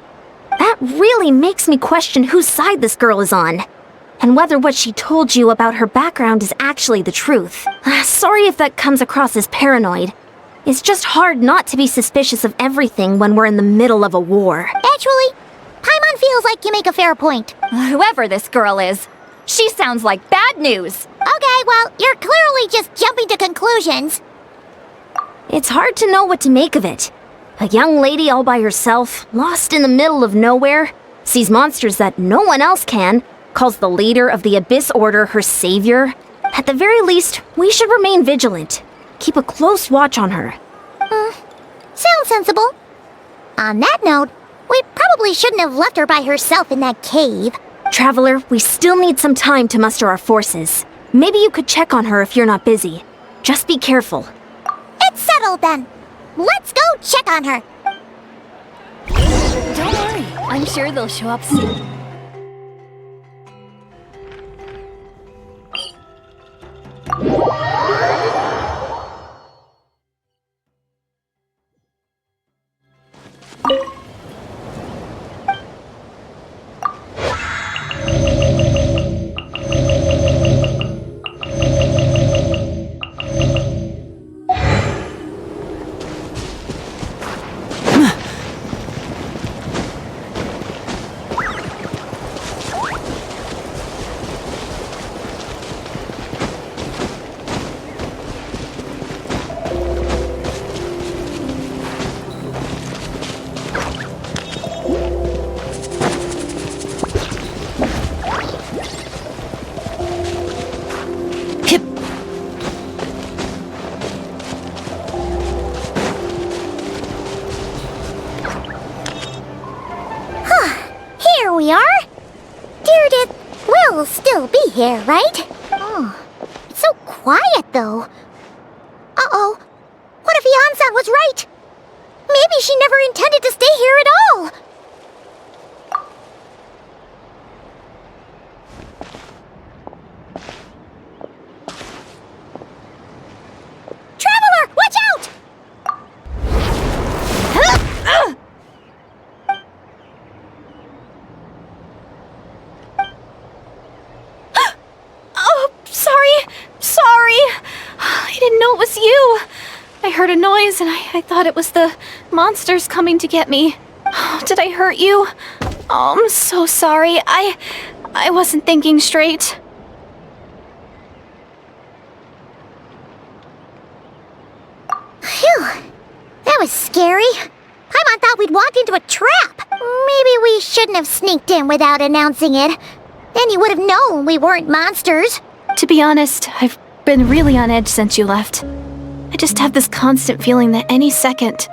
That really makes me question whose side this girl is on, and whether what she told you about her background is actually the truth. Sorry if that comes across as paranoid. It's just hard not to be suspicious of everything when we're in the middle of a war. Actually, Paimon feels like you make a fair point. Whoever this girl is, she sounds like bad news. Okay, well, you're clearly just jumping to conclusions. It's hard to know what to make of it. A young lady all by herself, lost in the middle of nowhere, sees monsters that no one else can, calls the leader of the Abyss Order her savior. At the very least, we should remain vigilant. Keep a close watch on her. Sounds sensible. On that note, we probably shouldn't have left her by herself in that cave. Traveler, we still need some time to muster our forces. Maybe you could check on her if you're not busy. Just be careful. It's settled then. Let's go check on her. Don't worry, I'm sure they'll show up soon. Here we are. 𝓷𝓲𝓳𝓸𝓂 will still be here, right? Oh, it's so quiet though. Uh-oh. What if 𝐸𝐴𝐻𝐿𝐷 was right? Maybe she never intended to stay here at all. Traveler, watch out! Sorry. I didn't know it was you. I heard a noise and I thought it was the monsters coming to get me. Did I hurt you? Oh, I'm so sorry. I wasn't thinking straight. Phew. That was scary. Paimon thought we'd walked into a trap. Maybe we shouldn't have sneaked in without announcing it. Then you would have known we weren't monsters. To be honest, I've been really on edge since you left. I just have this constant feeling that any second,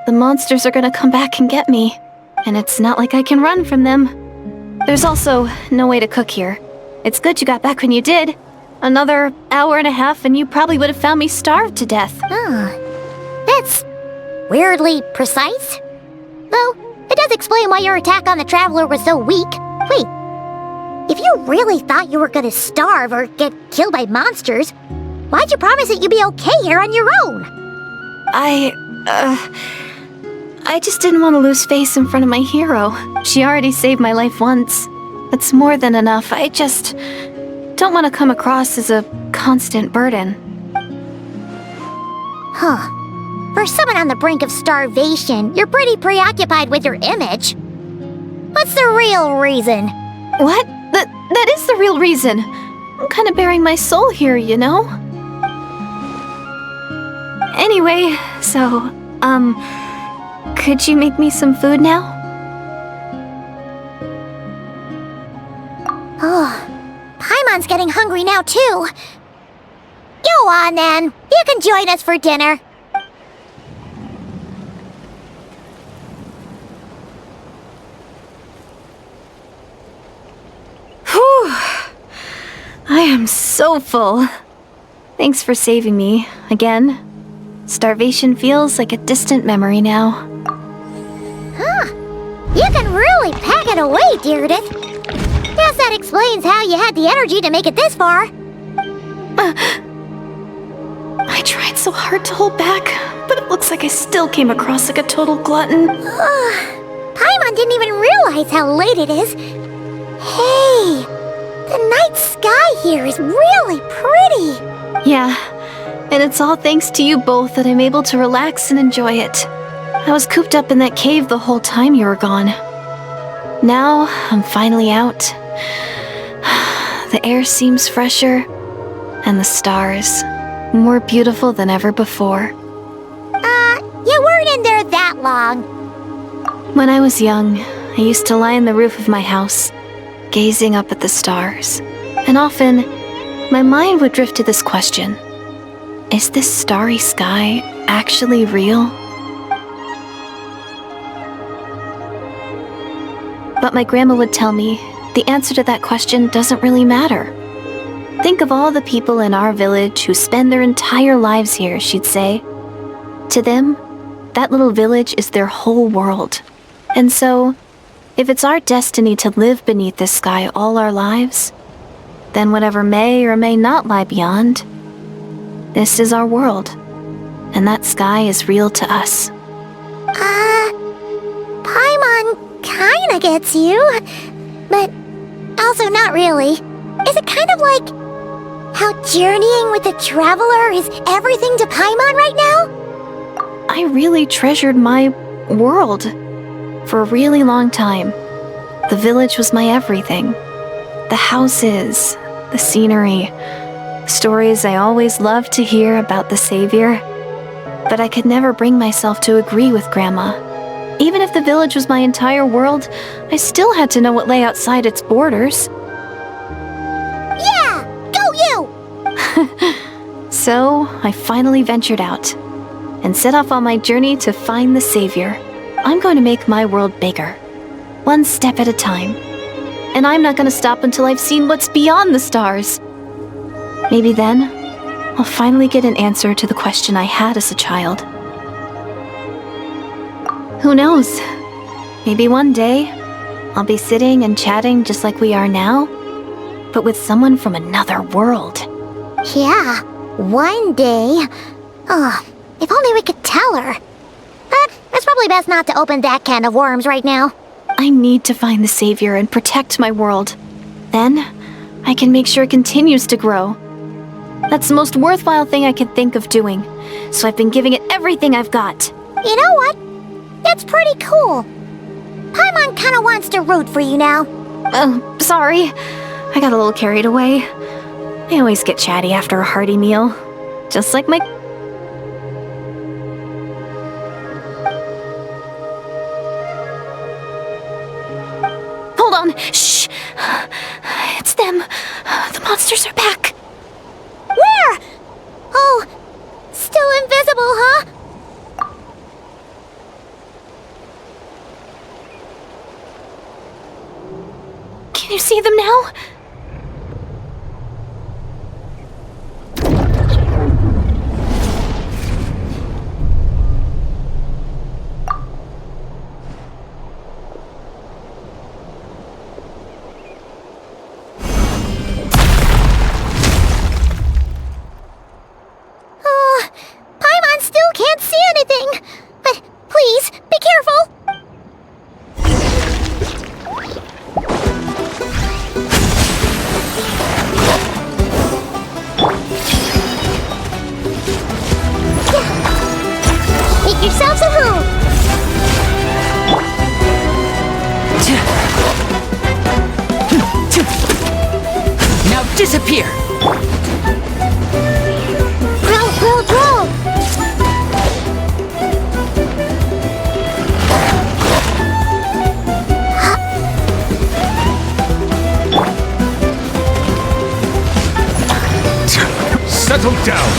the monsters are gonna come back and get me. And it's not like I can run from them. There's also no way to cook here. It's good you got back when you did. Another hour and a half and you probably would have found me starved to death. That's weirdly precise. Though, it does explain why your attack on the Traveler was so weak. Wait, if you really thought you were gonna starve or get killed by monsters, why'd you promise that you'd be okay here on your own? I just didn't want to lose face in front of my hero. She already saved my life once. That's more than enough. I just don't want to come across as a constant burden. Huh. For someone on the brink of starvation, you're pretty preoccupied with your image. What's the real reason? What? That is the real reason. I'm kind of bearing my soul here, you know? Anyway, so, could you make me some food now? Oh, Paimon's getting hungry now too. Go on then, you can join us for dinner. Whew. I am so full. Thanks for saving me, again. Starvation feels like a distant memory now. Huh. You can really pack it away, 𝓸𝓸𝓳𝓸𝓃. Guess that explains how you had the energy to make it this far. I tried so hard to hold back, but it looks like I still came across like a total glutton. Paimon didn't even realize how late it is. Hey, the night sky here is really pretty. Yeah, and it's all thanks to you both that I'm able to relax and enjoy it. I was cooped up in that cave the whole time you were gone. Now, I'm finally out. The air seems fresher, and the stars, more beautiful than ever before. You weren't in there that long. When I was young, I used to lie on the roof of my house, gazing up at the stars. And often, my mind would drift to this question. Is this starry sky actually real? But my grandma would tell me the answer to that question doesn't really matter. Think of all the people in our village who spend their entire lives here, she'd say. To them, that little village is their whole world. And so, if it's our destiny to live beneath this sky all our lives, then whatever may or may not lie beyond, this is our world, and that sky is real to us. Paimon kinda gets you, but also not really. Is it kind of like how journeying with the Traveler is everything to Paimon right now? I really treasured my world for a really long time. The village was my everything. The houses, the scenery, stories I always loved to hear about the Savior. But I could never bring myself to agree with Grandma. Even if the village was my entire world, I still had to know what lay outside its borders. Yeah! Go you! So, I finally ventured out and set off on my journey to find the Savior. I'm going to make my world bigger, one step at a time. And I'm not going to stop until I've seen what's beyond the stars. Maybe then, I'll finally get an answer to the question I had as a child. Who knows? Maybe one day, I'll be sitting and chatting just like we are now, but with someone from another world. Yeah, one day. Oh, if only we could tell her. But it's probably best not to open that can of worms right now. I need to find the Savior and protect my world. Then, I can make sure it continues to grow. That's the most worthwhile thing I can think of doing, so I've been giving it everything I've got. You know what? That's pretty cool. Paimon kinda wants to root for you now. Oh, sorry. I got a little carried away. I always get chatty after a hearty meal. Just like my... Hold on! Shh! It's them. The monsters are back. you see them now? Paimon still can't see anything. But please, be careful. Make yourselves a home. Now disappear! Roll. Settle down.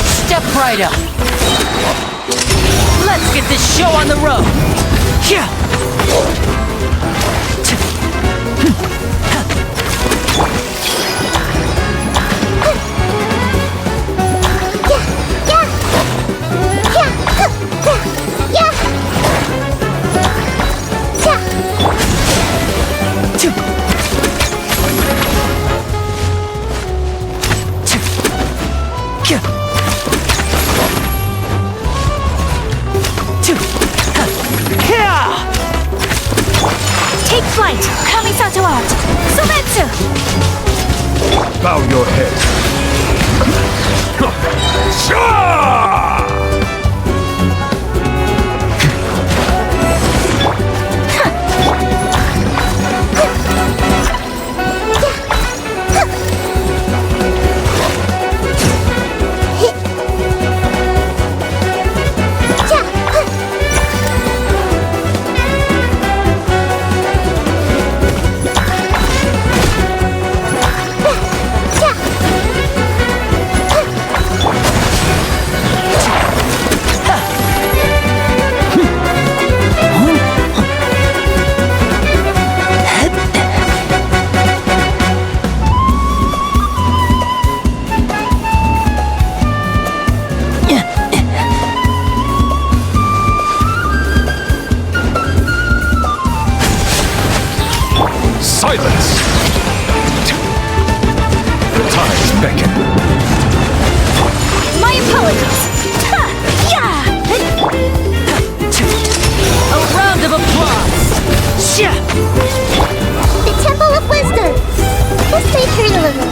Step right up! Let's get this show on the road! Take flight! 𝐤𝐢𝐴𝐷𝐿 𝐵𝐷𝐿! Bow your head. Silence! The tides beckon. My apologies! A round of applause! The Temple of Wisdom. Let's take her a little.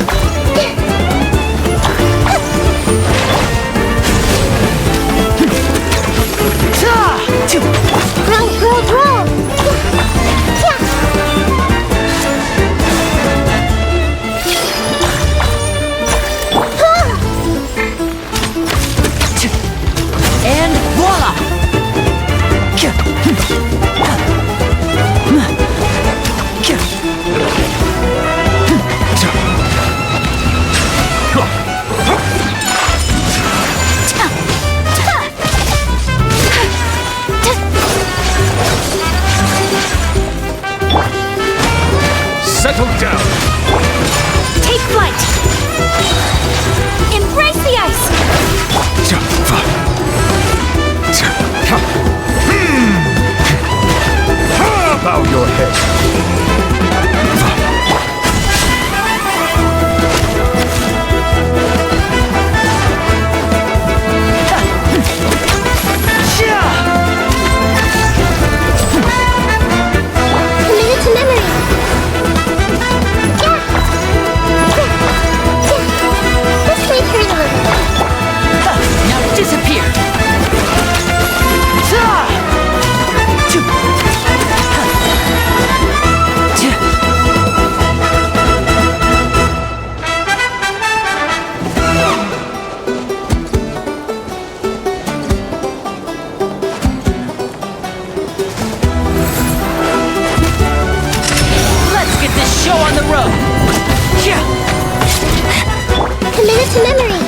Roll. And voila! Settle down. Take flight! Embrace the ice! Bow your head. Commit to memory. Let's take her a little. Now disappear! Let's get this show on the road! Commit to memory.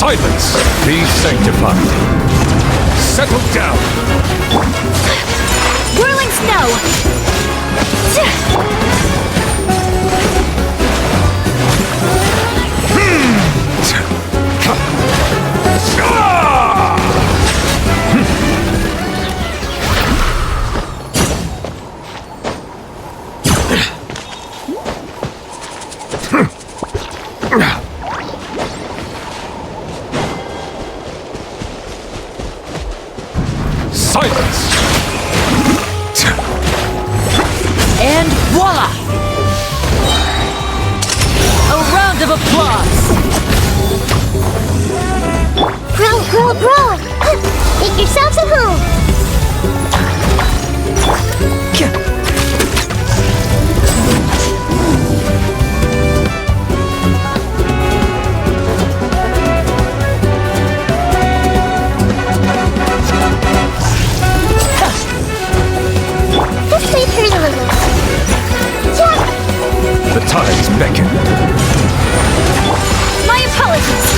Silence! Be sanctified. Settle down! Whirling snow! Silence! And voila! A round of applause! Grow! Make yourselves at home! This way through the river. The tides beckon. My apologies!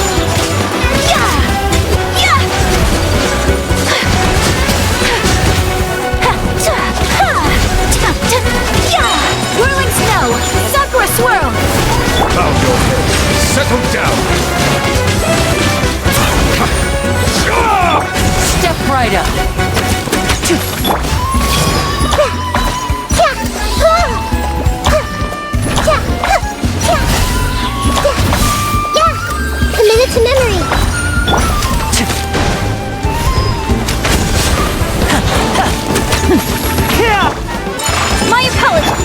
Whirling snow! Sakura swirl! Bow your head. Settle down. Step right up! Committed to memory. My apologies!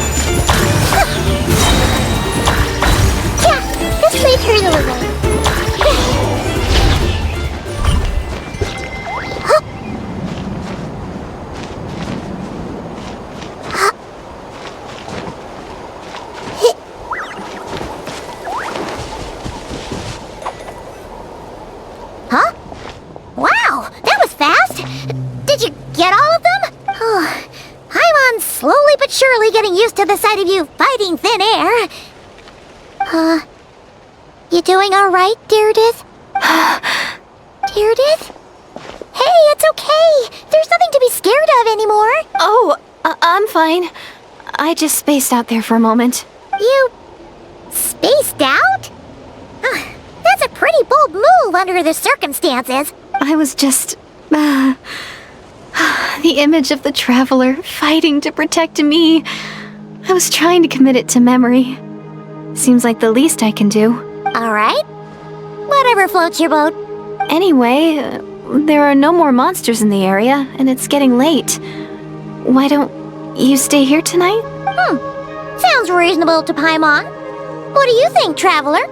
This way through the river. Huh? Wow, that was fast! Did you get all of them? Oh, I'm slowly but surely getting used to the sight of you fighting thin air. You doing alright, 𝓷𝓲𝓬𝓐? 𝓷𝓲𝓬𝓐? Hey, it's okay! There's nothing to be scared of anymore! Oh, I'm fine. I just spaced out there for a moment. You... spaced out? That's a pretty bold move under the circumstances. I was just... the image of the traveler fighting to protect me. I was trying to commit it to memory. Seems like the least I can do. Alright. Whatever floats your boat. Anyway, there are no more monsters in the area, and it's getting late. Why don't you stay here tonight? Sounds reasonable to Paimon. What do you think, traveler?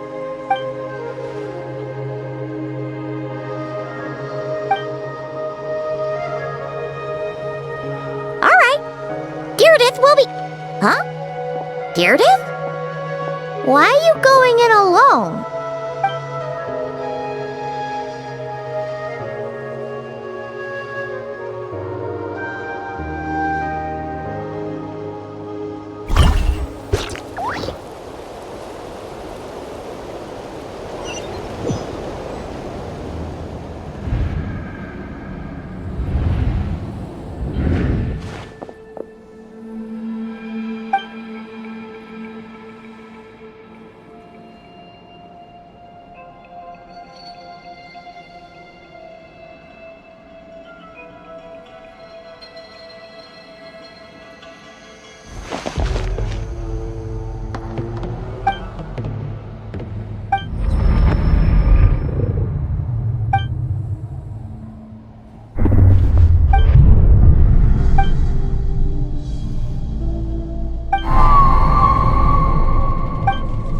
Alright. 𝓷𝓲𝓬𝓐 will be... Huh? 𝓷𝓷𝓬𝓐? Why are you going in alone?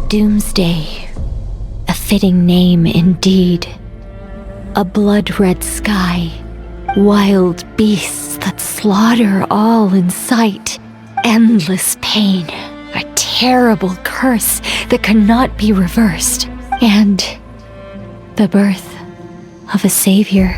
Doomsday, a fitting name indeed. A blood-red sky, wild beasts that slaughter all in sight, endless pain, a terrible curse that cannot be reversed, and the birth of a savior.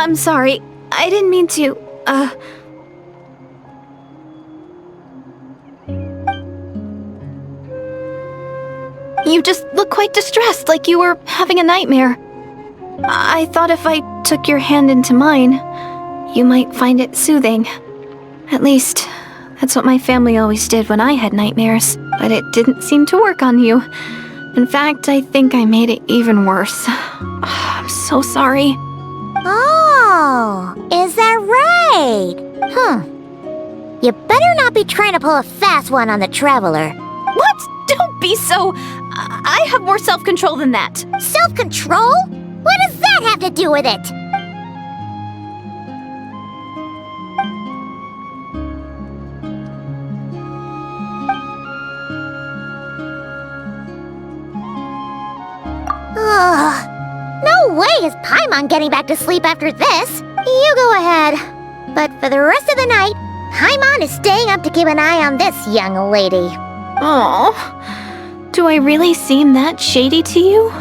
I'm sorry. I didn't mean to, You just look quite distressed, like you were having a nightmare. I thought if I took your hand into mine, you might find it soothing. At least, that's what my family always did when I had nightmares. But it didn't seem to work on you. In fact, I think I made it even worse. I'm so sorry. Oh, is that right? You better not be trying to pull a fast one on the Traveler. What? Don't be so... I have more self-control than that. Self-control? What does that have to do with it? No way is Paimon getting back to sleep after this. You go ahead. But for the rest of the night, Paimon is staying up to keep an eye on this young lady. Oh, do I really seem that shady to you?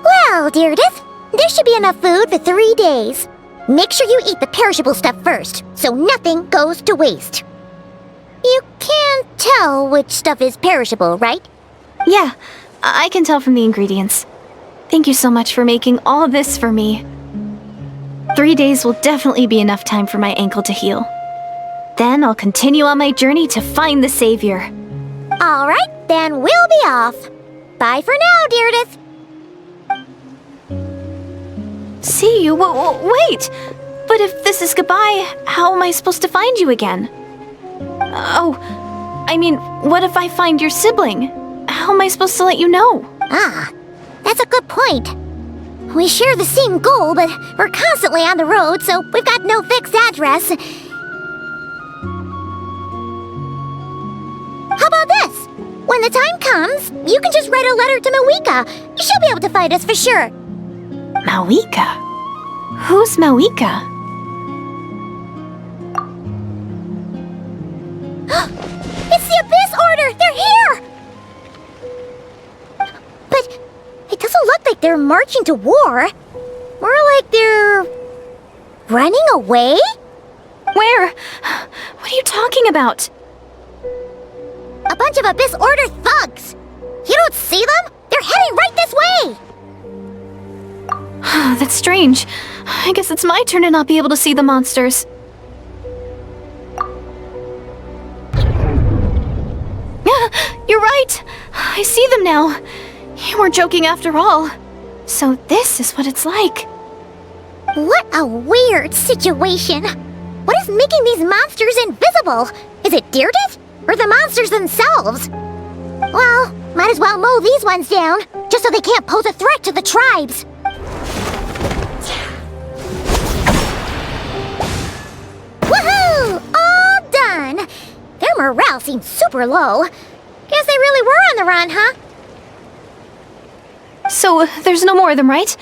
Well, 𝓸𝓲, there should be enough food for 3 days. Make sure you eat the perishable stuff first, so nothing goes to waste. You can't tell which stuff is perishable, right? Yeah, I can tell from the ingredients. Thank you so much for making all of this for me. 3 days will definitely be enough time for my ankle to heal. Then I'll continue on my journey to find the Savior. All right, then we'll be off. Bye for now, 𝓸𝓲. See you? Wait! But if this is goodbye, how am I supposed to find you again? Oh, I mean, what if I find your sibling? How am I supposed to let you know? Ah, that's a good point. We share the same goal, but we're constantly on the road, so we've got no fixed address. How about this? When the time comes, you can just write a letter to 𝐬𝐬𝐬. She'll be able to find us for sure. 𝐬𝐬𝐬? Who's 𝐬𝐬𝐬? It's the Abyss Order! They're here! But it doesn't look like they're marching to war. More like they're... running away? Where? What are you talking about? A bunch of Abyss Order thugs! You don't see them? They're heading right this way! That's strange. I guess it's my turn to not be able to see the monsters. You're right! I see them now. You weren't joking after all. So this is what it's like. What a weird situation. What is making these monsters invisible? Is it 𝓸𝓲? Or the monsters themselves? Well, might as well mow these ones down, just so they can't pose a threat to the tribes. Woohoo! All done! Their morale seems super low. Guess they really were on the run, huh? So, there's no more of them, right?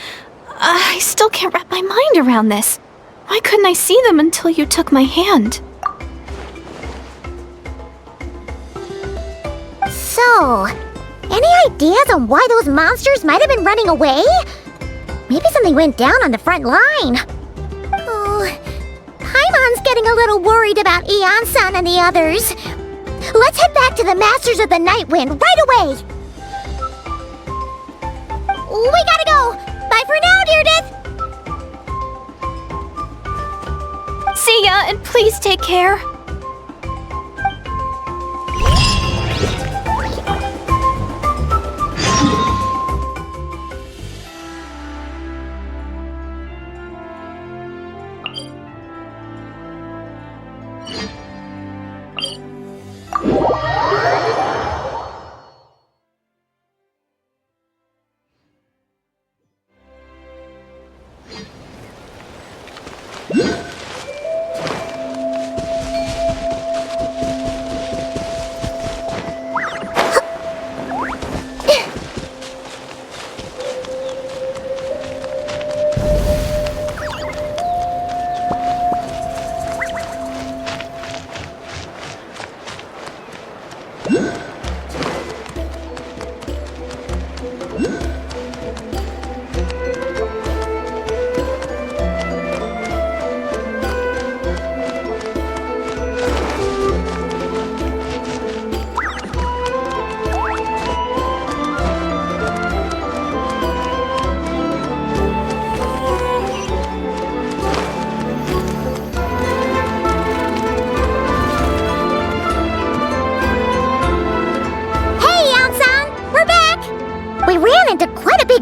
I still can't wrap my mind around this. Why couldn't I see them until you took my hand? So, any ideas on why those monsters might have been running away? Maybe something went down on the front line. Oh, Paimon's getting a little worried about Eon-san and the others. Let's head back to the Masters of the Night Wind right away. We gotta go. Bye for now, 𝓸𝓲. See ya, and please take care.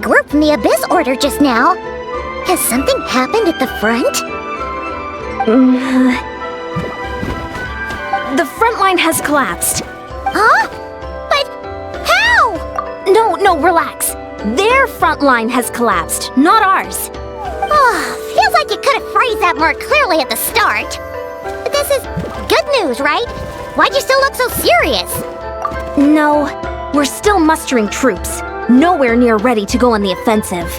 group from the Abyss Order just now. Has something happened at the front? The front line has collapsed. Huh? But how? No, relax. Their front line has collapsed, not ours. Oh, feels like you could have phrased that more clearly at the start. But this is good news, right? Why'd you still look so serious? No, we're still mustering troops, nowhere near ready to go on the offensive.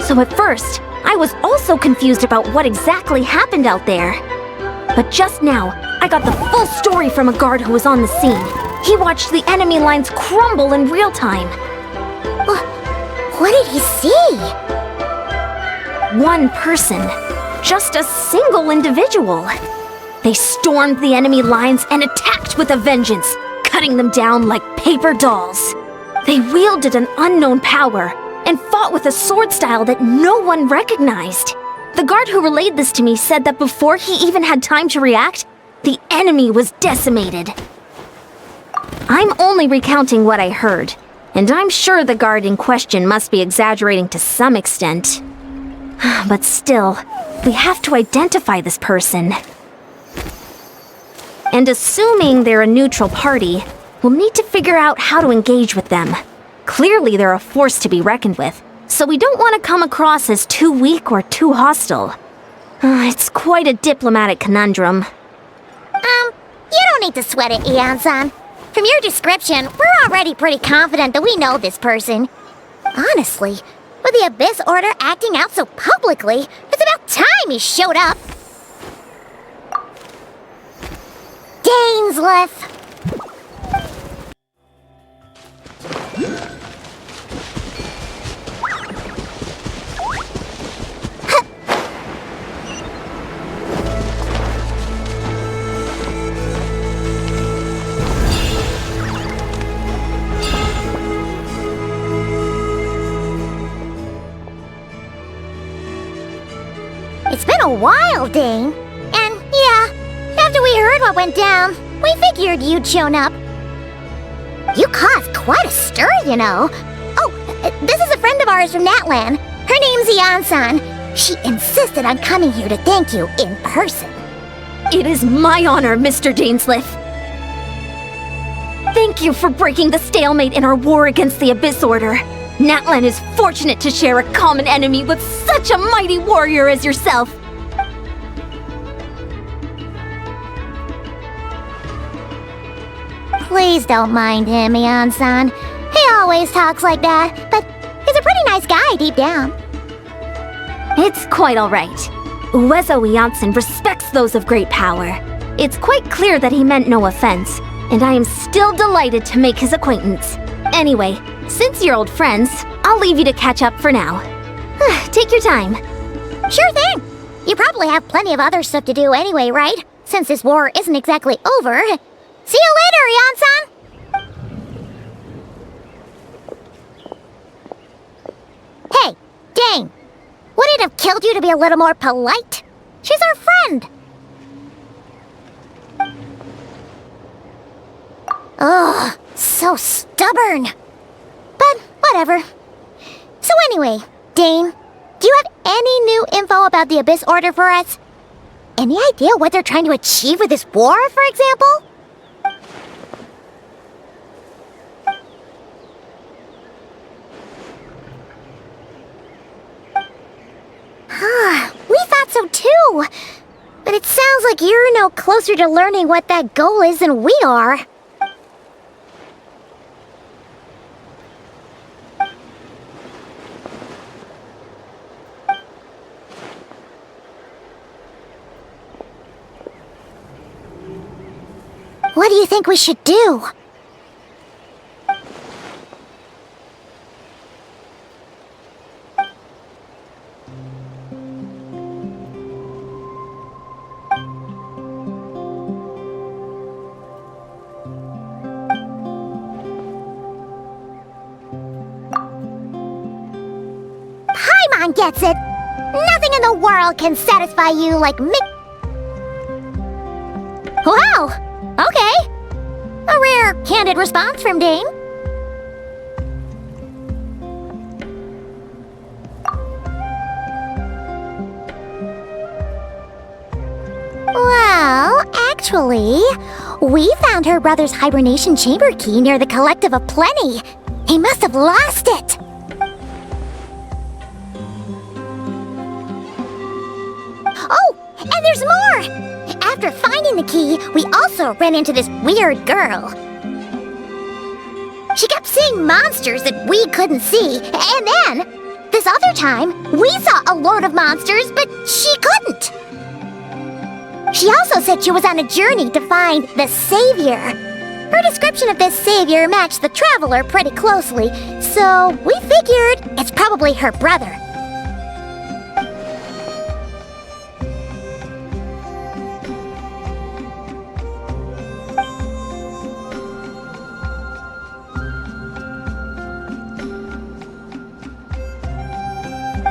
So at first, I was also confused about what exactly happened out there. But just now, I got the full story from a guard who was on the scene. He watched the enemy lines crumble in real time. What did he see? One person. Just a single individual. They stormed the enemy lines and attacked with a vengeance, cutting them down like paper dolls. They wielded an unknown power and fought with a sword style that no one recognized. The guard who relayed this to me said that before he even had time to react, the enemy was decimated. I'm only recounting what I heard, and I'm sure the guard in question must be exaggerating to some extent. But still, we have to identify this person. And assuming they're a neutral party, we'll need to figure out how to engage with them. Clearly they're a force to be reckoned with, so we don't want to come across as too weak or too hostile. It's quite a diplomatic conundrum. You don't need to sweat it, Ian-san. From your description, we're already pretty confident that we know this person. Honestly, with the Abyss Order acting out so publicly, it's about time he showed up. Gainsleif! It's been a while, Dane. And yeah, after we heard what went down, we figured you'd shown up. You caused quite a stir, you know. Oh, this is a friend of ours from Natlan. Her name's Ian-san. She insisted on coming here to thank you in person. It is my honor, Mr. Gainsleif. Thank you for breaking the stalemate in our war against the Abyss Order. Natlan is fortunate to share a common enemy with such a mighty warrior as yourself. Please don't mind him, Ian-san. He always talks like that, but he's a pretty nice guy deep down. It's quite all right. 𝐤𝐳 respects those of great power. It's quite clear that he meant no offense, and I am still delighted to make his acquaintance. Anyway, since you're old friends, I'll leave you to catch up for now. Take your time. Sure thing. You probably have plenty of other stuff to do anyway, right? Since this war isn't exactly over. See you later, Ian-san! Hey, Dane! Would it have killed you to be a little more polite? She's our friend! Ugh, so stubborn. But whatever. So anyway, Dane, do you have any new info about the Abyss Order for us? Any idea what they're trying to achieve with this war, for example? We thought so too. But it sounds like you're no closer to learning what that goal is than we are. What do you think we should do? Paimon gets it! Nothing in the world can satisfy you like me. Wow! Okay. A rare, candid response from Dane. Actually, we found her brother's hibernation chamber key near the Collective of Plenty. He must have lost it. Oh, and there's more! After finding the key, we also ran into this weird girl. She kept seeing monsters that we couldn't see, and then, this other time, we saw a load of monsters, but she couldn't. She also said she was on a journey to find the Savior. Her description of this Savior matched the Traveler pretty closely, so we figured it's probably her brother.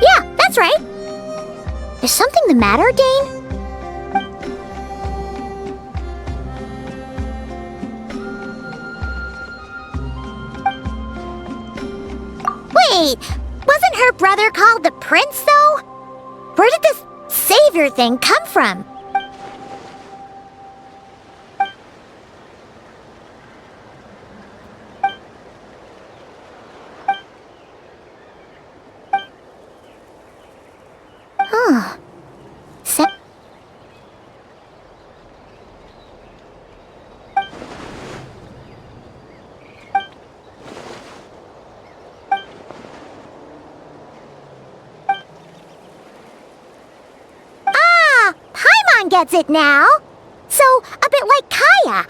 Yeah, that's right. Is something the matter, Dane? Wait, wasn't her brother called the Prince, though? Where did this Savior thing come from? Huh. Gets it now. So, a bit like Kaya,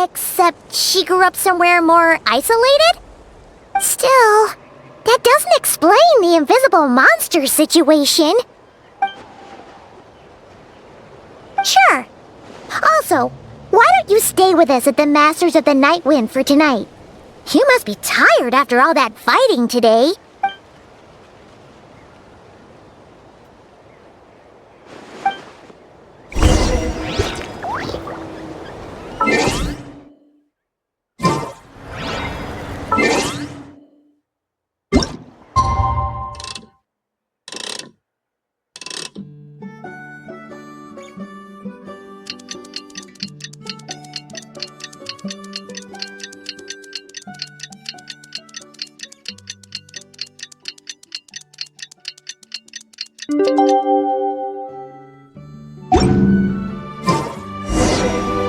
except she grew up somewhere more isolated? Still, that doesn't explain the invisible monster situation. Sure. Also, why don't you stay with us at the Masters of the Night Wind for tonight? You must be tired after all that fighting today.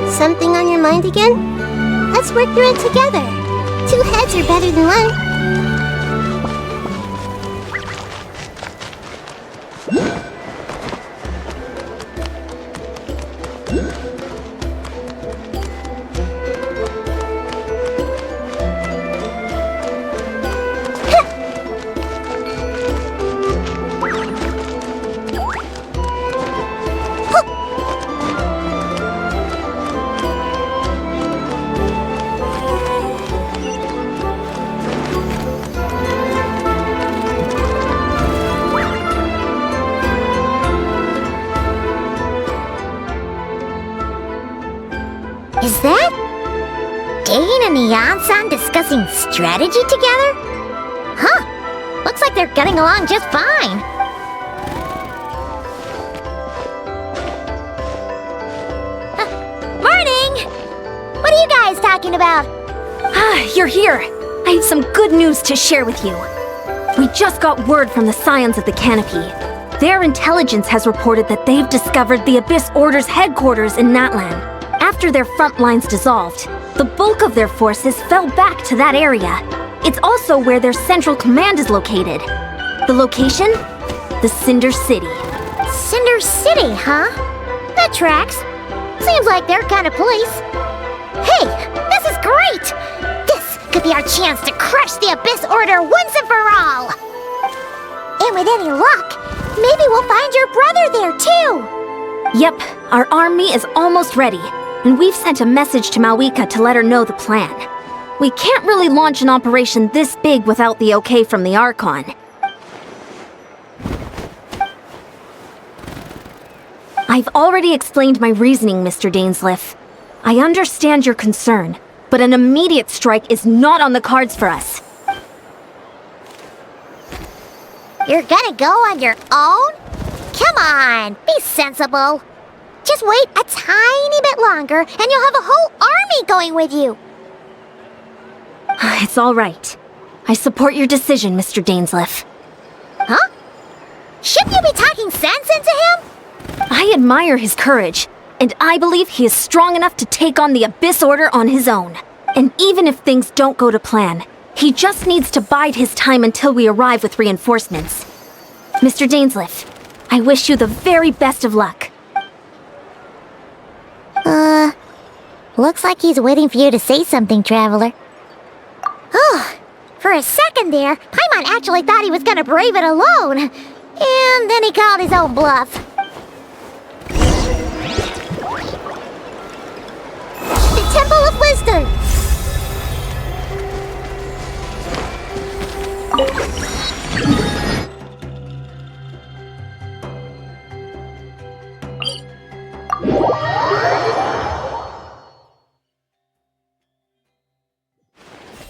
Something on your mind again? Let's work through it together. 2 heads are better than one. Is that Dane and Neon-san discussing strategy together? Huh, looks like they're getting along just fine. Morning! What are you guys talking about? You're here. I have some good news to share with you. We just got word from the Scions of the Canopy. Their intelligence has reported that they've discovered the Abyss Order's headquarters in Natlan. After their front lines dissolved, the bulk of their forces fell back to that area. It's also where their central command is located. The location? The Cinder City. Cinder City, huh? That tracks. Seems like their kind of place. Hey, this is great! This could be our chance to crush the Abyss Order once and for all! And with any luck, maybe we'll find your brother there too! Yep, our army is almost ready. And we've sent a message to 𝐤𝐸𝐴 to let her know the plan. We can't really launch an operation this big without the okay from the Archon. I've already explained my reasoning, Mr. Dainsleif. I understand your concern, but an immediate strike is not on the cards for us. You're gonna go on your own? Come on, be sensible. Just wait a tiny bit longer, and you'll have a whole army going with you. It's all right. I support your decision, Mr. Dainsleif. Huh? Shouldn't you be talking sense into him? I admire his courage, and I believe he is strong enough to take on the Abyss Order on his own. And even if things don't go to plan, he just needs to bide his time until we arrive with reinforcements. Mr. Dainsleif, I wish you the very best of luck. Looks like he's waiting for you to say something, Traveler. Oh, for a second there, Paimon actually thought he was gonna brave it alone. And then he called his own bluff. The Temple of Wisdom!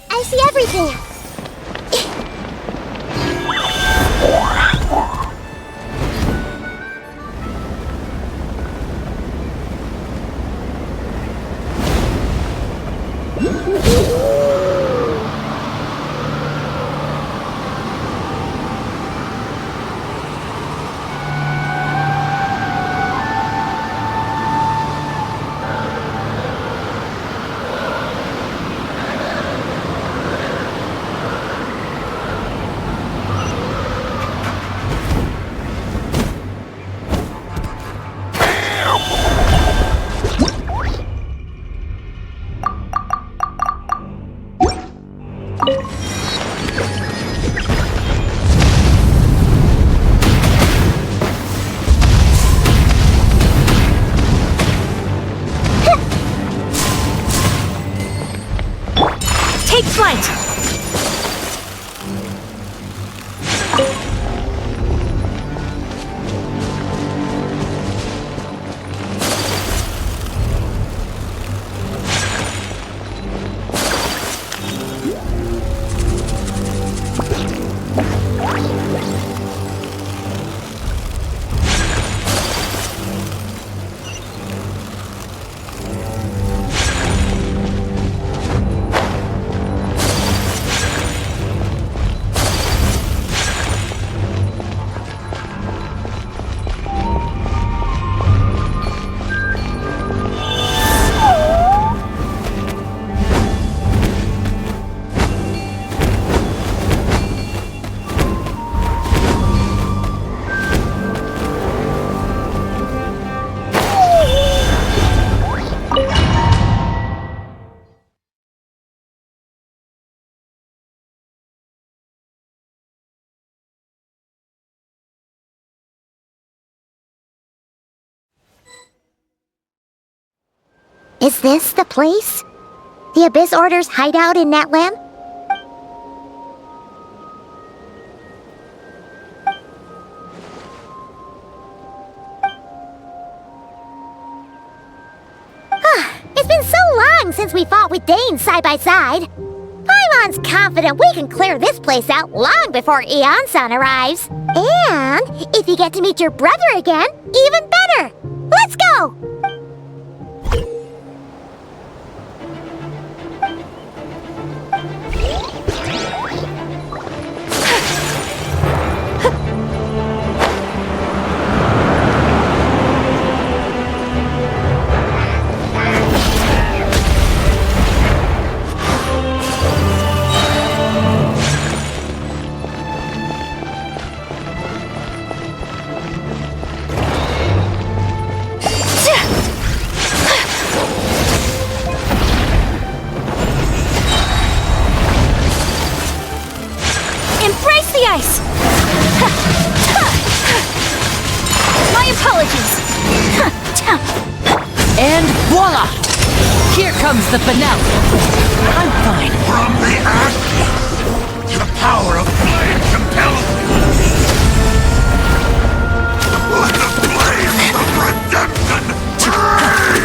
I see everything! Take flight! Is this the place? The Abyss Order's hideout in Natlan? It's been so long since we fought with Dane side by side. Paimon's confident we can clear this place out long before Eon-san arrives. And if you get to meet your brother again, even better! Let's go! My apologies! And voila! Here comes the finale! I'm fine. From the ashes, the power of flame compels me. Let the flames of redemption burn!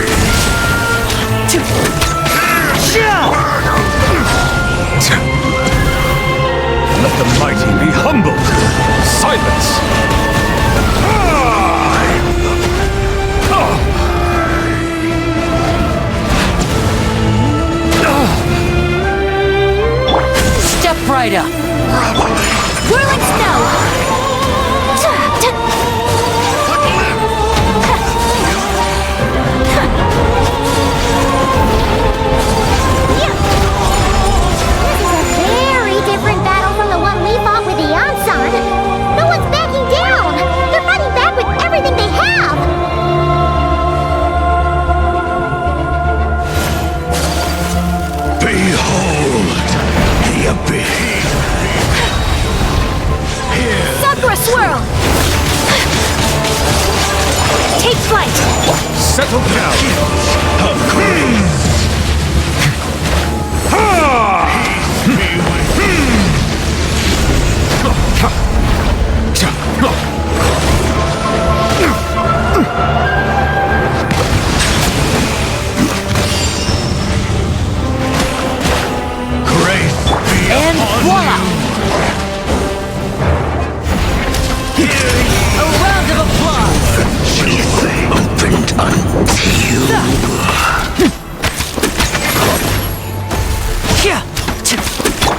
Let the mighty be humbled! Silence! right up. Whirling snow! Very different battle from the one we fought with 𝐤𝐬𝐧𝐝. No one's backing down! They're fighting back with everything they have! Behold the abyss. Sakura swirl! Take flight! Settle down! And voila! A round of applause! Opened unto you.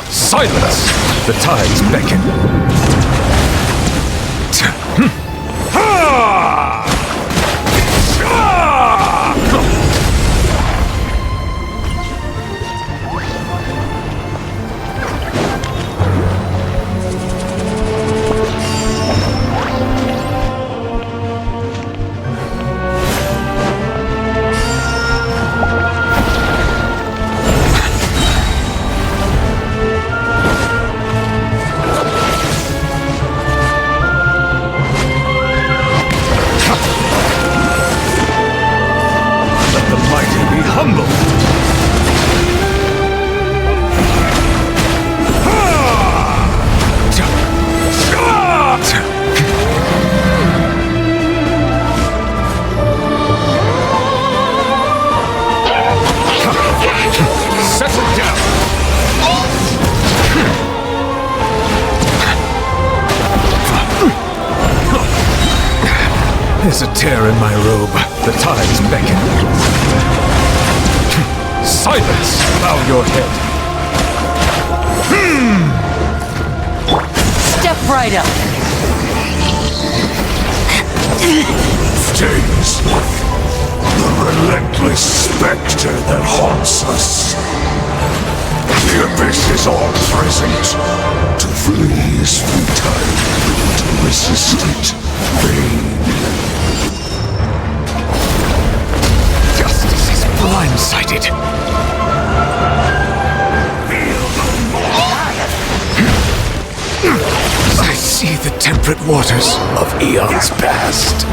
Silence! The tides beckon. There's a tear in my robe. The tides beckon. Silence! Bow your head. Step right up. Stings. The relentless specter that haunts us. The abyss is all present. To flee is futile. To resist it, vain. Justice is blindsided. I see the temperate waters of eons past.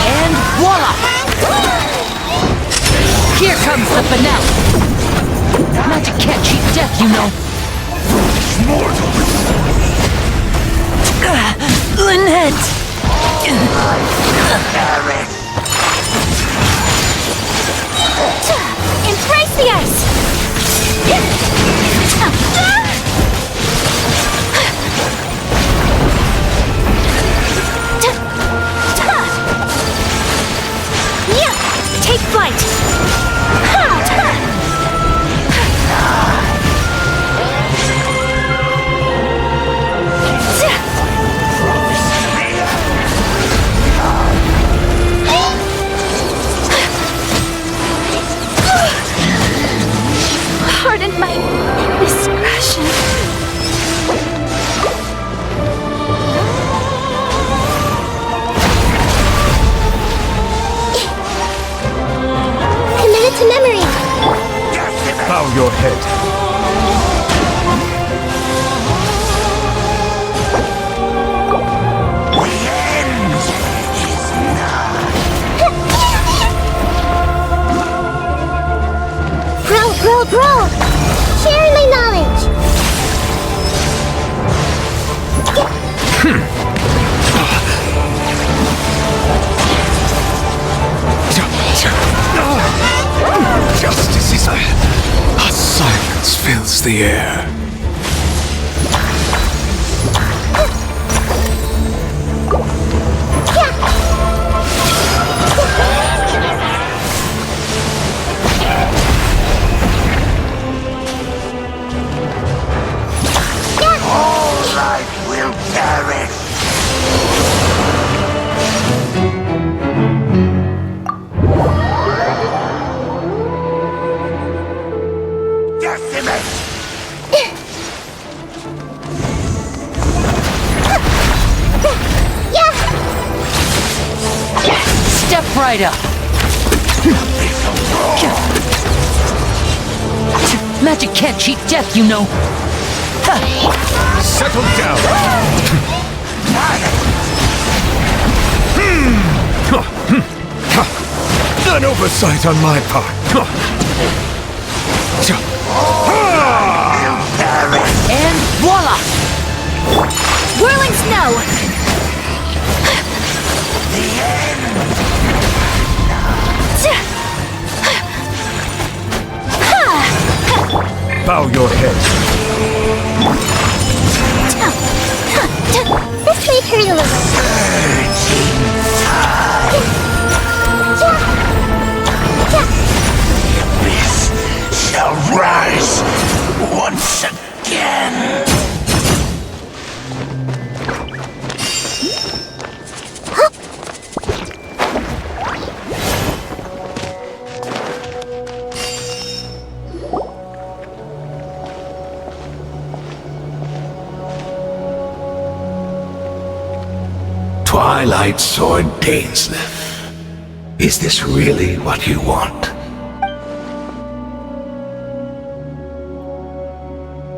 And voila! Here comes the finale! Magic can't cheat death, you know. Lynette! Embrace the ice! Take flight! Pardon my indiscretion. Committed to memory. Bow your head. Bro! Sharing my knowledge! Justice is... A silence fills the air. right up. Magic can't cheat death, you know. Settle down. An oversight on my part. And voila! Whirling snow! Bow your head. This may hurt a little. This shall rise once again. Twilight Sword 𝐷𝐴𝐻𝐿𝐼. Is this really what you want?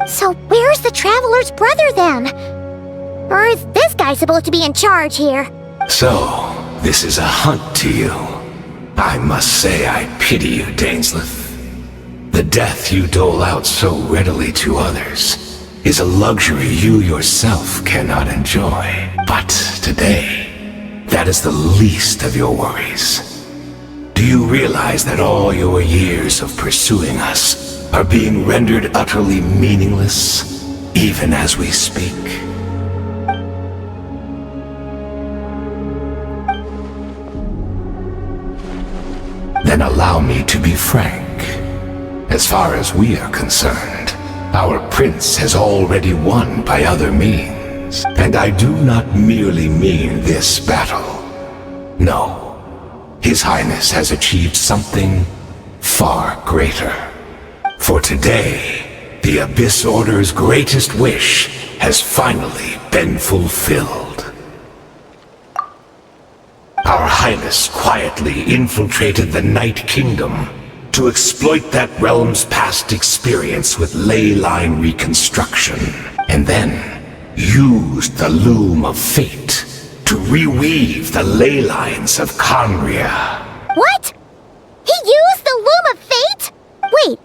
So where's the Traveler's brother then? Or is this guy supposed to be in charge here? So, this is a hunt to you. I must say I pity you, 𝐷𝐴𝐻𝐿𝐼. The death you dole out so readily to others is a luxury you yourself cannot enjoy. But today, that is the least of your worries. Do you realize that all your years of pursuing us are being rendered utterly meaningless, even as we speak? Then allow me to be frank. As far as we are concerned, our prince has already won by other means. And I do not merely mean this battle. No. His Highness has achieved something far greater. For today, the Abyss Order's greatest wish has finally been fulfilled. Our Highness quietly infiltrated the Night Kingdom to exploit that realm's past experience with ley line reconstruction, and then used the Loom of Fate to reweave the ley lines of 𝐸𝐸𝐿𝐼. What? He used the Loom of Fate? Wait,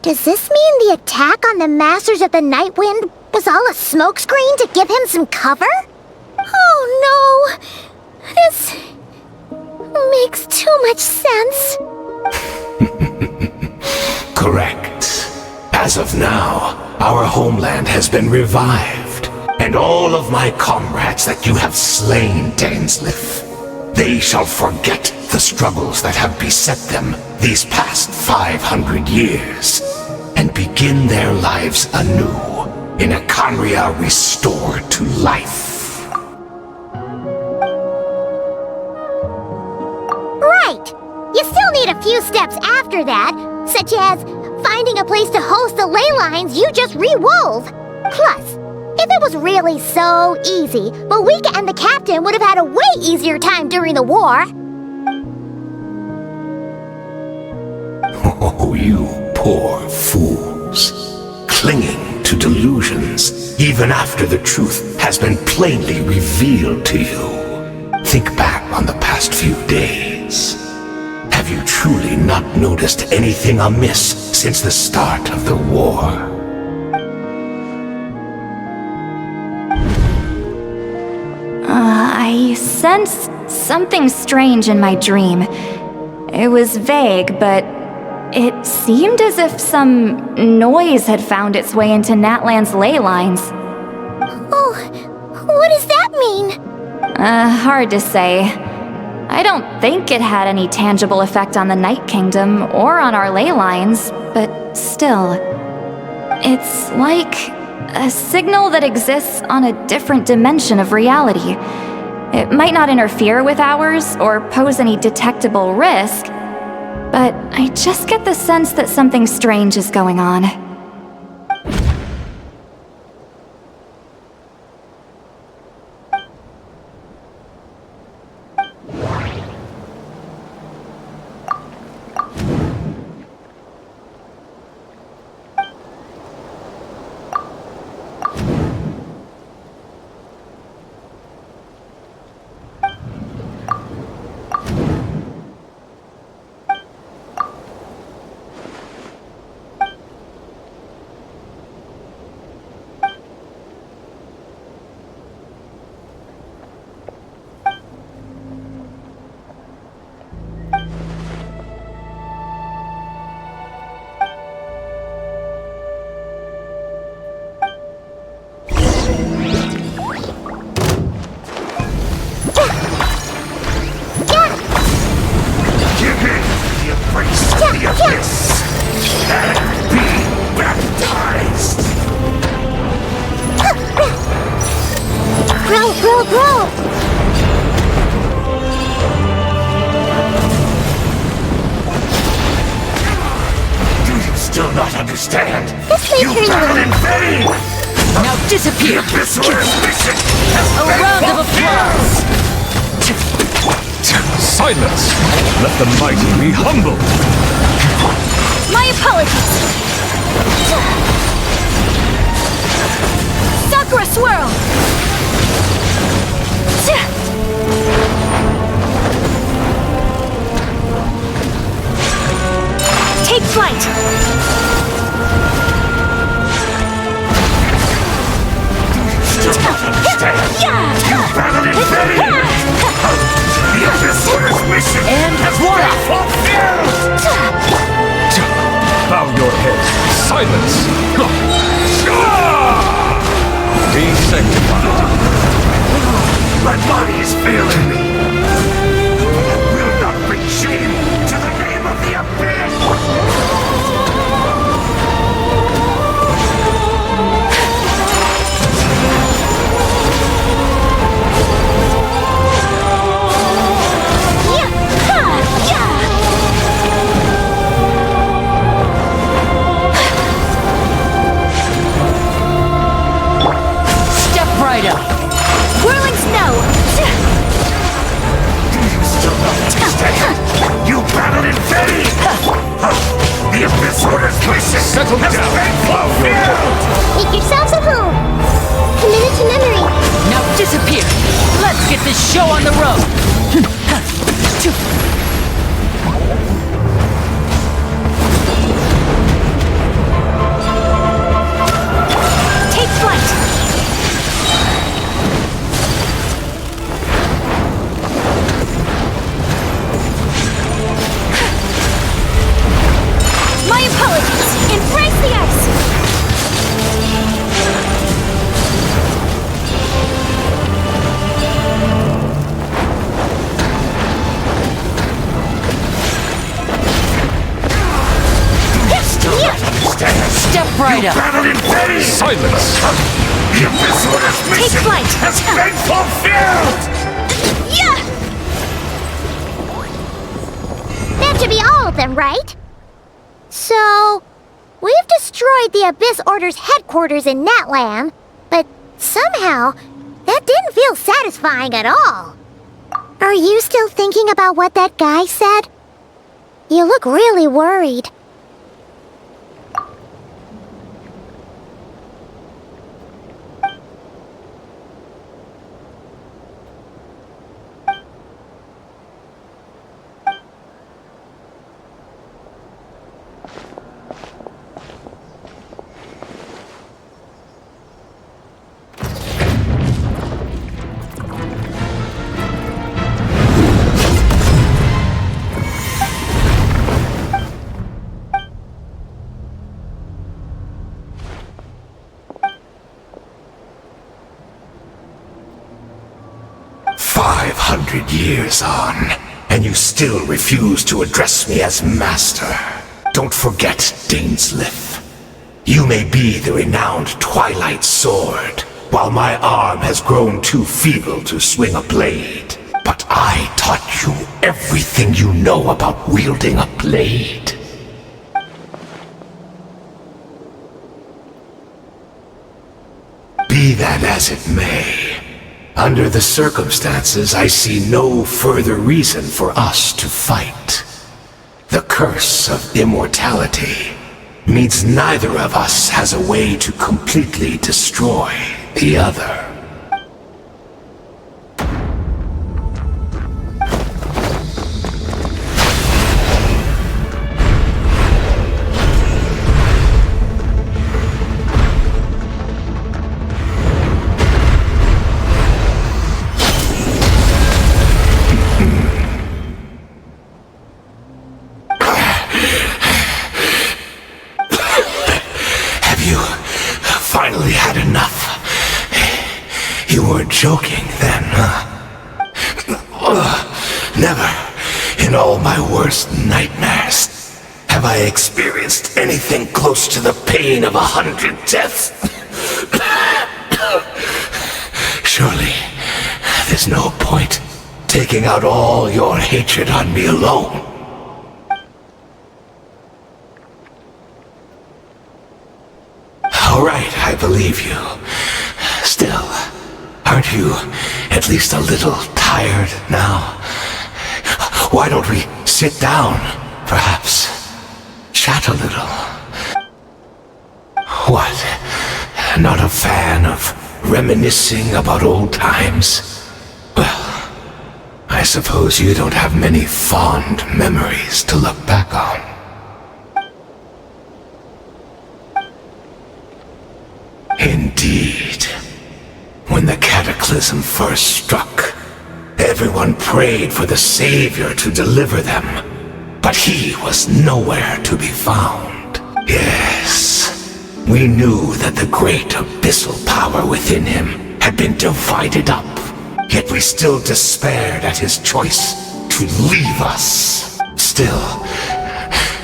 does this mean the attack on the Masters of the Night Wind was all a smokescreen to give him some cover? Oh no! This makes too much sense. Correct. As of now, our homeland has been revived, and all of my comrades that you have slain, 𝐷𝐴𝐻𝐿𝐼, they shall forget the struggles that have beset them these past 500 years, and begin their lives anew in a 𝐸𝐸𝐼 restored to life. Right! You still need a few steps after that, such as finding a place to host the ley lines you just rewove. Plus, if it was really so easy, Moeka and the captain would have had a way easier time during the war. Oh, you poor fools. Clinging to delusions, even after the truth has been plainly revealed to you. Think back on the past few days. Have you truly not noticed anything amiss since the start of the war? I sensed something strange in my dream. It was vague, but it seemed as if some noise had found its way into Natlan's ley lines. Oh, what does that mean? Hard to say. I don't think it had any tangible effect on the Night Kingdom or on our ley lines, but still. It's like a signal that exists on a different dimension of reality. It might not interfere with ours or pose any detectable risk, but I just get the sense that something strange is going on. understand. This may turn you battle in vain! Now disappear! A round of applause! Silence! Let the mighty be humble! My apologies! Sakura Swirl! Take flight! Battle in vain! The Abyss Order's mission And voila! fulfilled! Bow your head. Silence! Be sanctified. My body is failing me. I will not bring shame to the name of the Abyss! Step right up! Whirling snow! Still not understand. You battled in vain! The Abyss Order's mission Settle has down. been fulfilled! Make yourselves at home. Commit it to memory. Now disappear! Let's get this show on the road! Take flight! My apologies! Embrace the ice! Still not understand. Step right up! Battle in vain! Silence! The Abyss Order's mission flight. has been fulfilled! That should be all of them, right? So, we've destroyed the Abyss Order's headquarters in Natlam, but somehow, that didn't feel satisfying at all. Are you still thinking about what that guy said? You look really worried. Years on, and you still refuse to address me as master. Don't forget, Dainsleif. You may be the renowned Twilight Sword, while my arm has grown too feeble to swing a blade. But I taught you everything you know about wielding a blade. Be that as it may, under the circumstances, I see no further reason for us to fight. The curse of immortality means neither of us has a way to completely destroy the other. Finally had enough. You weren't joking then, huh? Never, in all my worst nightmares, have I experienced anything close to the pain of 100 deaths. Surely, there's no point taking out all your hatred on me alone. believe you. Still, aren't you at least a little tired now? Why don't we sit down, perhaps? Chat a little. What? Not a fan of reminiscing about old times? Well, I suppose you don't have many fond memories to look back on. Indeed. When the cataclysm first struck, everyone prayed for the Savior to deliver them, but he was nowhere to be found. Yes, we knew that the great abyssal power within him had been divided up, yet we still despaired at his choice to leave us. Still,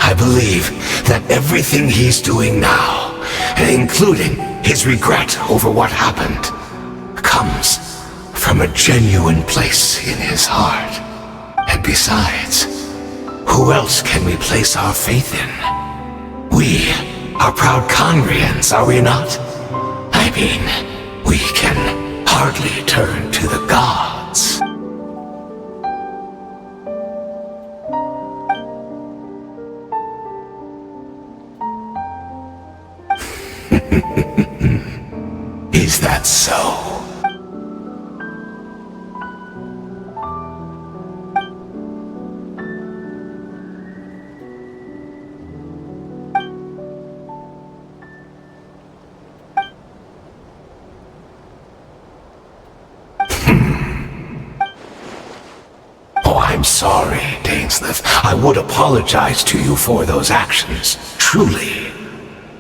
I believe that everything he's doing now, including his regret over what happened, comes from a genuine place in his heart. And besides, who else can we place our faith in? We are proud 𝓷𝓃𝓄𝐺𝑚, are we not? I mean, we can hardly turn to the gods. Is that so? Oh, I'm sorry, 𝐷𝐴𝐻𝐿𝐼. I would apologize to you for those actions, truly.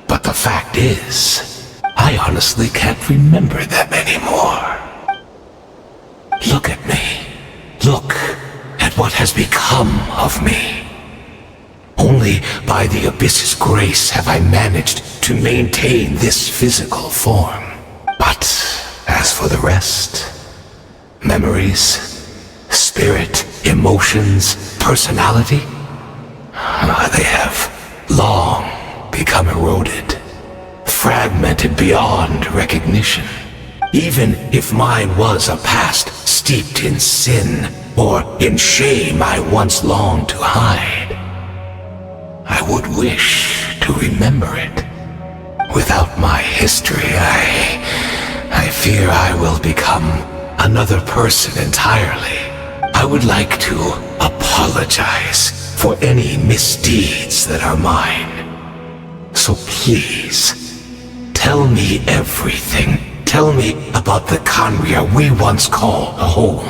But the fact is, I honestly can't remember them anymore. Look at me. Look at what has become of me. Only by the Abyss's grace have I managed to maintain this physical form. But as for the rest, memories, spirit, emotions, personality, they have long become eroded, fragmented beyond recognition. Even if mine was a past steeped in sin or in shame I once longed to hide, I would wish to remember it. Without my history, I fear I will become another person entirely. I would like to apologize for any misdeeds that are mine. So please, tell me everything. Tell me about the 𝓷𝓃𝓄𝐺𝑚 we once called home.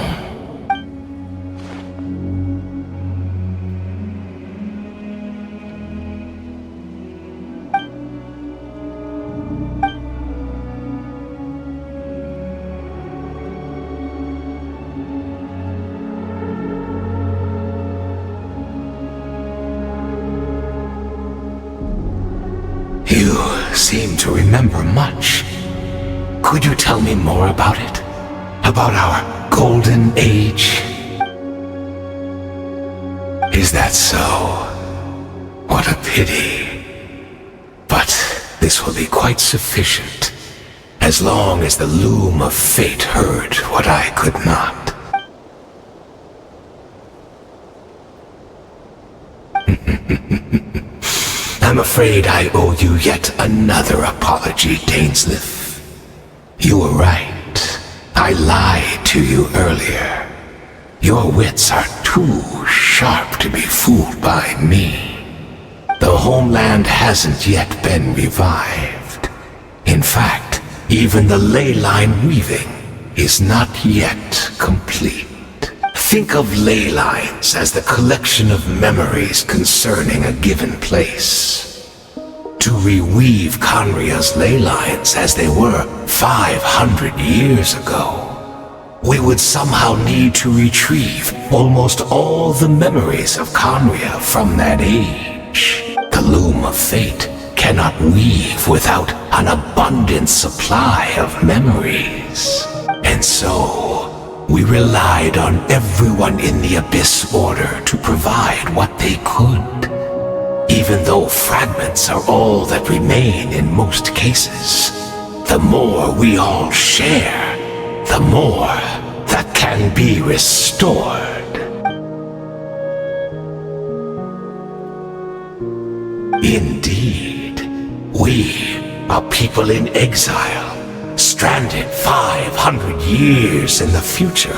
You seem to remember much. Could you tell me more about it? About our golden age? Is that so? What a pity. But this will be quite sufficient, as long as the loom of fate heard what I could not. I'm afraid I owe you yet another apology, 𝐷𝐴𝐻𝐿𝐼. You were right. I lied to you earlier. Your wits are too sharp to be fooled by me. The homeland hasn't yet been revived. In fact, even the ley line weaving is not yet complete. Think of ley lines as the collection of memories concerning a given place. To reweave 𝓷𝓃𝓄𝐺𝑚's ley lines as they were 500 years ago, we would somehow need to retrieve almost all the memories of 𝓷𝓃𝓄𝐺𝑚 from that age. The loom of fate cannot weave without an abundant supply of memories. And so, we relied on everyone in the Abyss Order to provide what they could. Even though fragments are all that remain in most cases, the more we all share, the more that can be restored. Indeed, we, a people in exile, stranded 500 years in the future,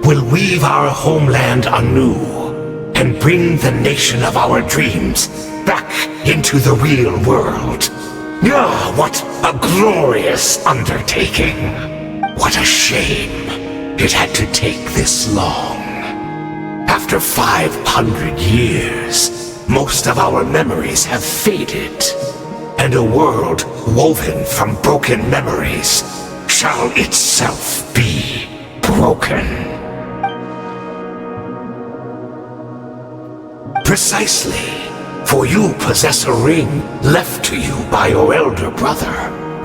will weave our homeland anew and bring the nation of our dreams back into the real world. Ah, what a glorious undertaking! What a shame it had to take this long. After 500 years, most of our memories have faded, and a world woven from broken memories shall itself be broken. Precisely, for you possess a ring left to you by your elder brother,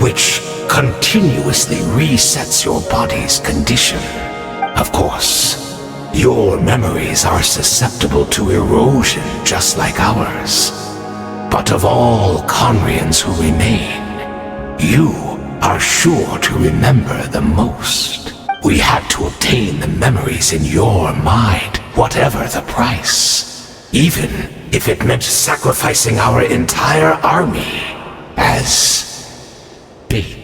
which continuously resets your body's condition. Of course, your memories are susceptible to erosion just like ours. But of all Conrians who remain, you are sure to remember the most. We had to obtain the memories in your mind, whatever the price, even if it meant sacrificing our entire army as bait.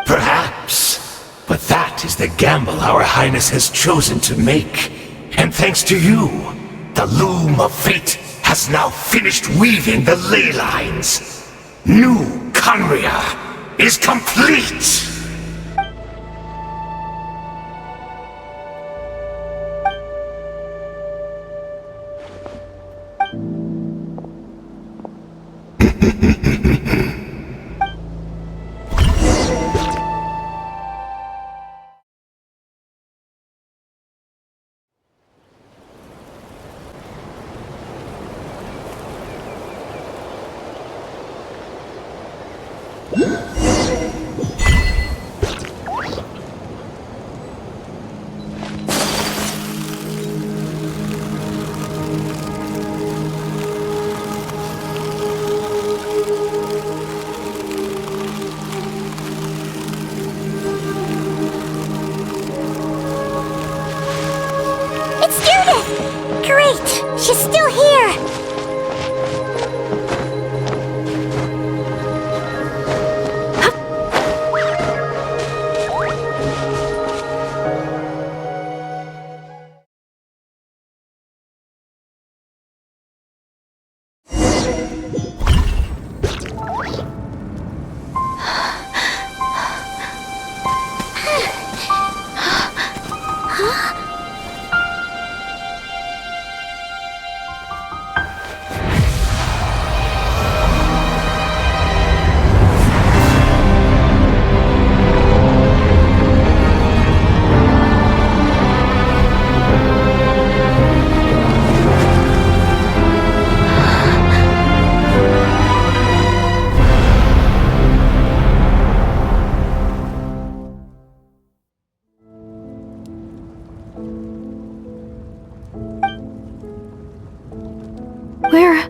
Perhaps, but that is the gamble our Highness has chosen to make. And thanks to you, the loom of fate has now finished weaving the ley lines. New Conria is complete! She's still here! We're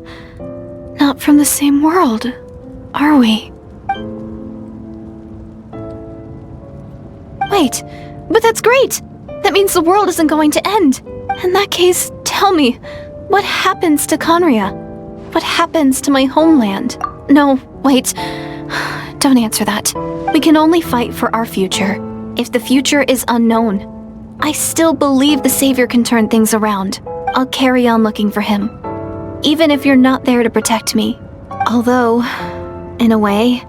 not from the same world, are we? Wait, but that's great! That means the world isn't going to end. In that case, tell me, what happens to Conria? What happens to my homeland? No, wait. Don't answer that. We can only fight for our future. If the future is unknown, I still believe the Savior can turn things around. I'll carry on looking for him. Even if you're not there to protect me. Although, in a way,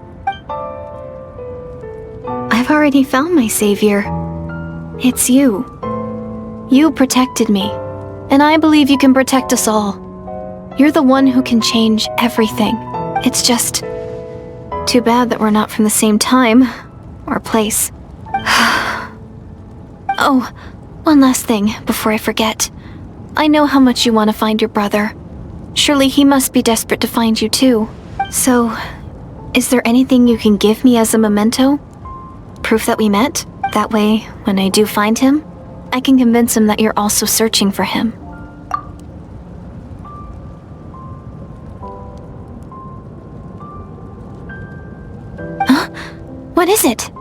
I've already found my savior. It's you. You protected me, and I believe you can protect us all. You're the one who can change everything. It's just too bad that we're not from the same time or place. Oh, one last thing before I forget. I know how much you want to find your brother. Surely he must be desperate to find you too. So, is there anything you can give me as a memento? Proof that we met? That way, when I do find him, I can convince him that you're also searching for him. Huh? What is it?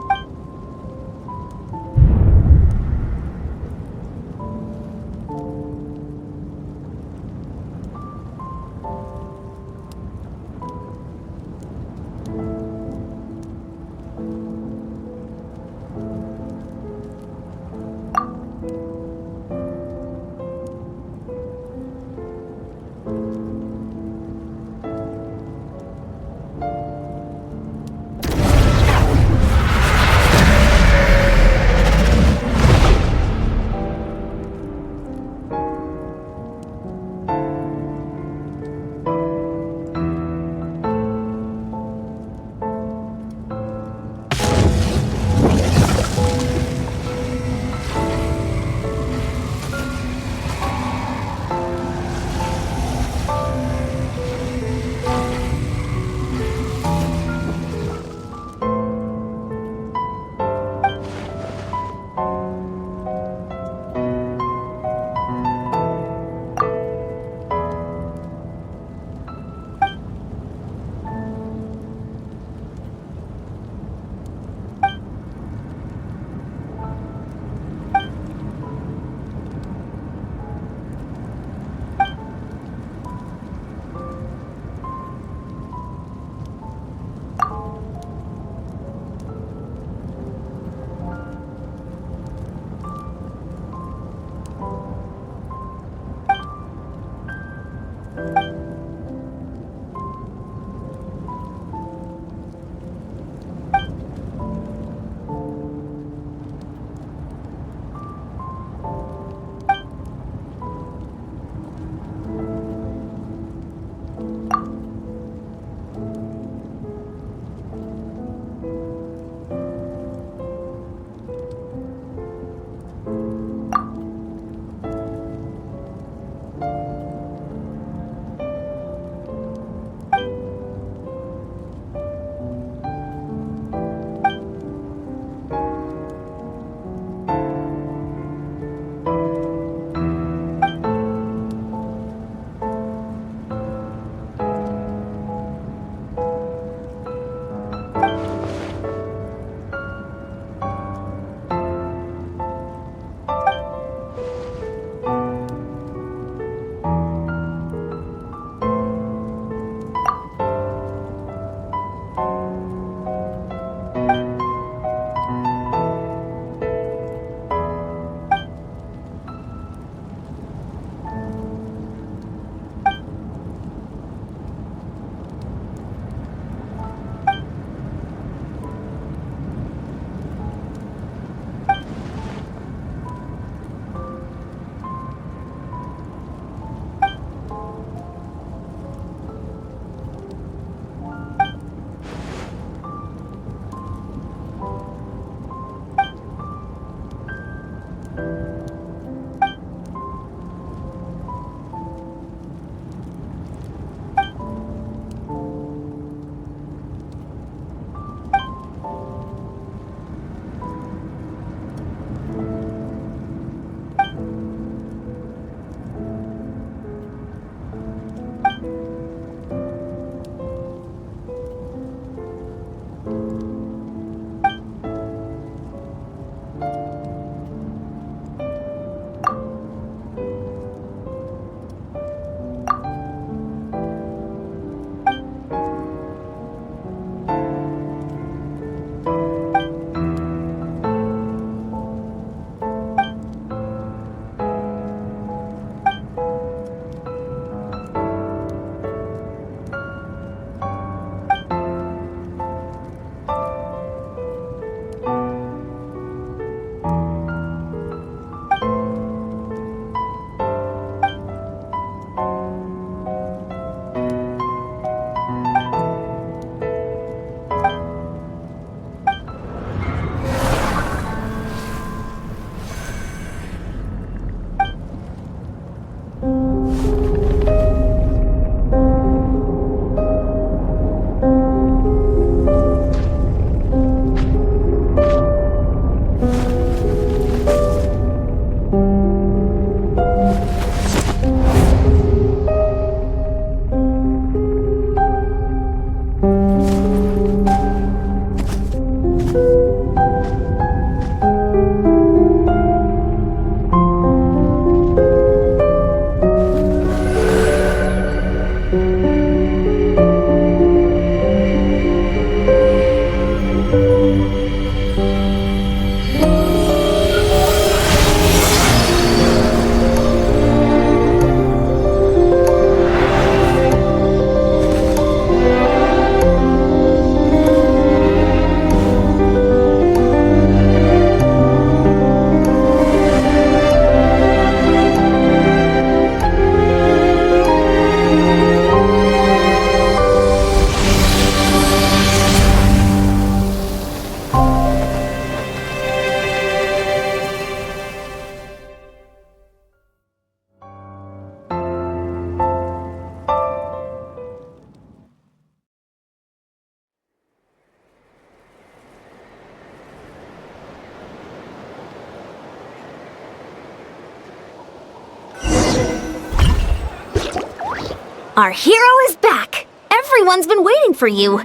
Our hero is back! Everyone's been waiting for you!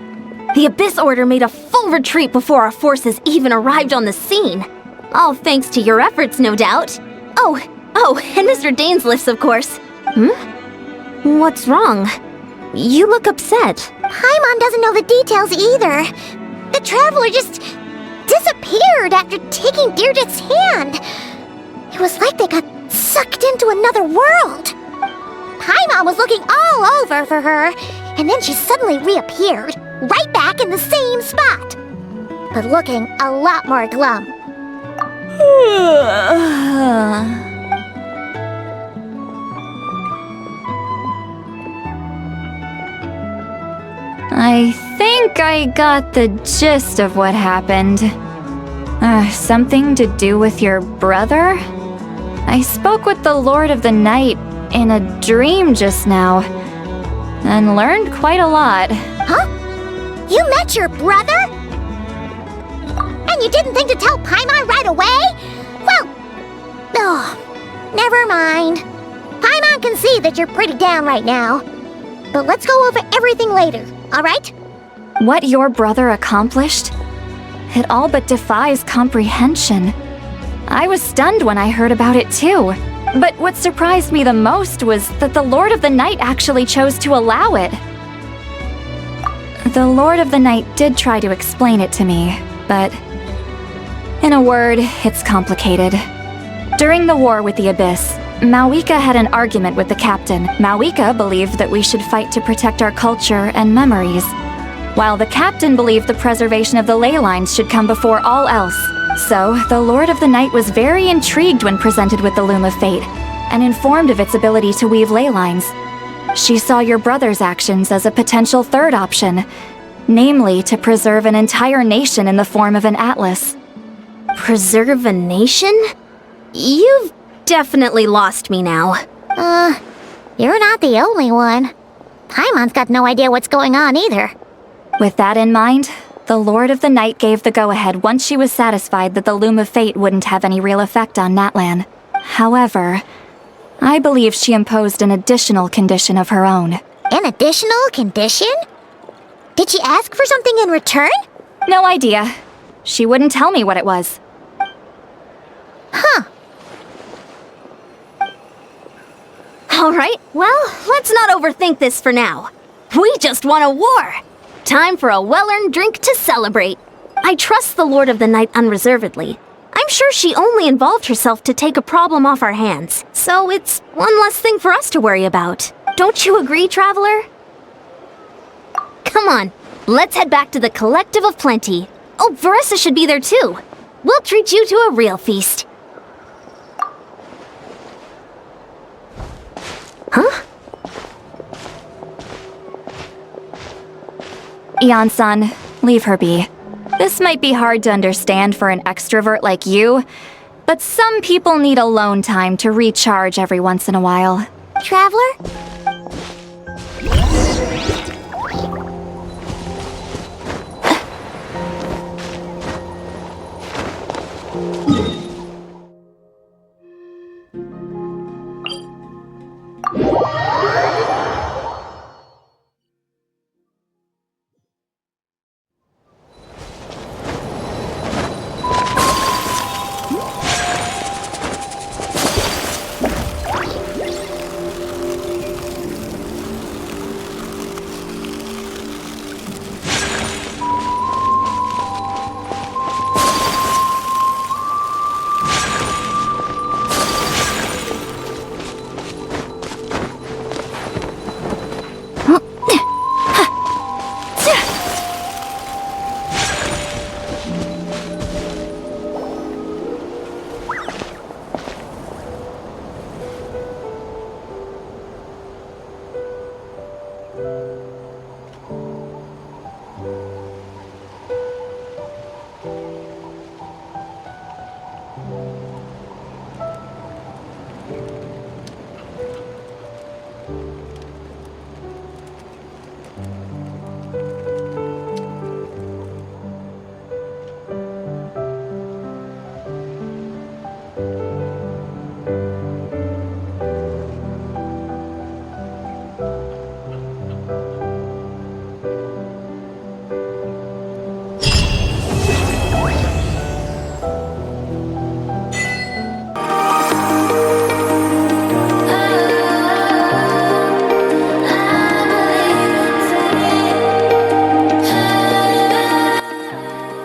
The Abyss Order made a full retreat before our forces even arrived on the scene. All thanks to your efforts, no doubt. Oh, and Mr. 𝐷𝐴𝐻𝐿𝐼𝐻, of course. What's wrong? You look upset. Paimon doesn't know the details either. The Traveler just disappeared after taking 𝓷𝓳𝓳𝓸𝓂's hand. It was like they got sucked into another world. Paimon was looking all over for her, and then she suddenly reappeared, right back in the same spot. But looking a lot more glum. I think I got the gist of what happened. Something to do with your brother? I spoke with the Lord of the Night in a dream just now, and learned quite a lot. Huh? You met your brother? And you didn't think to tell Paimon right away? Well, never mind. Paimon can see that you're pretty down right now. But let's go over everything later, alright? What your brother accomplished? It all but defies comprehension. I was stunned when I heard about it too. But what surprised me the most was that the Lord of the Night actually chose to allow it. The Lord of the Night did try to explain it to me, but in a word, it's complicated. During the war with the Abyss, 𝐤𝐤𝐽 had an argument with the captain. 𝐤𝐤𝐽 believed that we should fight to protect our culture and memories, while the captain believed the preservation of the ley lines should come before all else. So, the Lord of the Night was very intrigued when presented with the Loom of Fate, and informed of its ability to weave ley lines. She saw your brother's actions as a potential third option, namely to preserve an entire nation in the form of an atlas. Preserve a nation? You've definitely lost me now. You're not the only one. Paimon's got no idea what's going on either. With that in mind, the Lord of the Night gave the go-ahead once she was satisfied that the Loom of Fate wouldn't have any real effect on Natlan. However, I believe she imposed an additional condition of her own. An additional condition? Did she ask for something in return? No idea. She wouldn't tell me what it was. Huh. Alright, well, let's not overthink this for now. We just won a war! Time for a well-earned drink to celebrate. I trust the Lord of the Night unreservedly. I'm sure she only involved herself to take a problem off our hands, so it's one less thing for us to worry about. Don't you agree, Traveler? Come on, let's head back to the Collective of Plenty. Oh, 𝑣𝑟essa should be there too. We'll treat you to a real feast. Huh? Ian-san, leave her be. This might be hard to understand for an extrovert like you, but some people need alone time to recharge every once in a while. Traveler?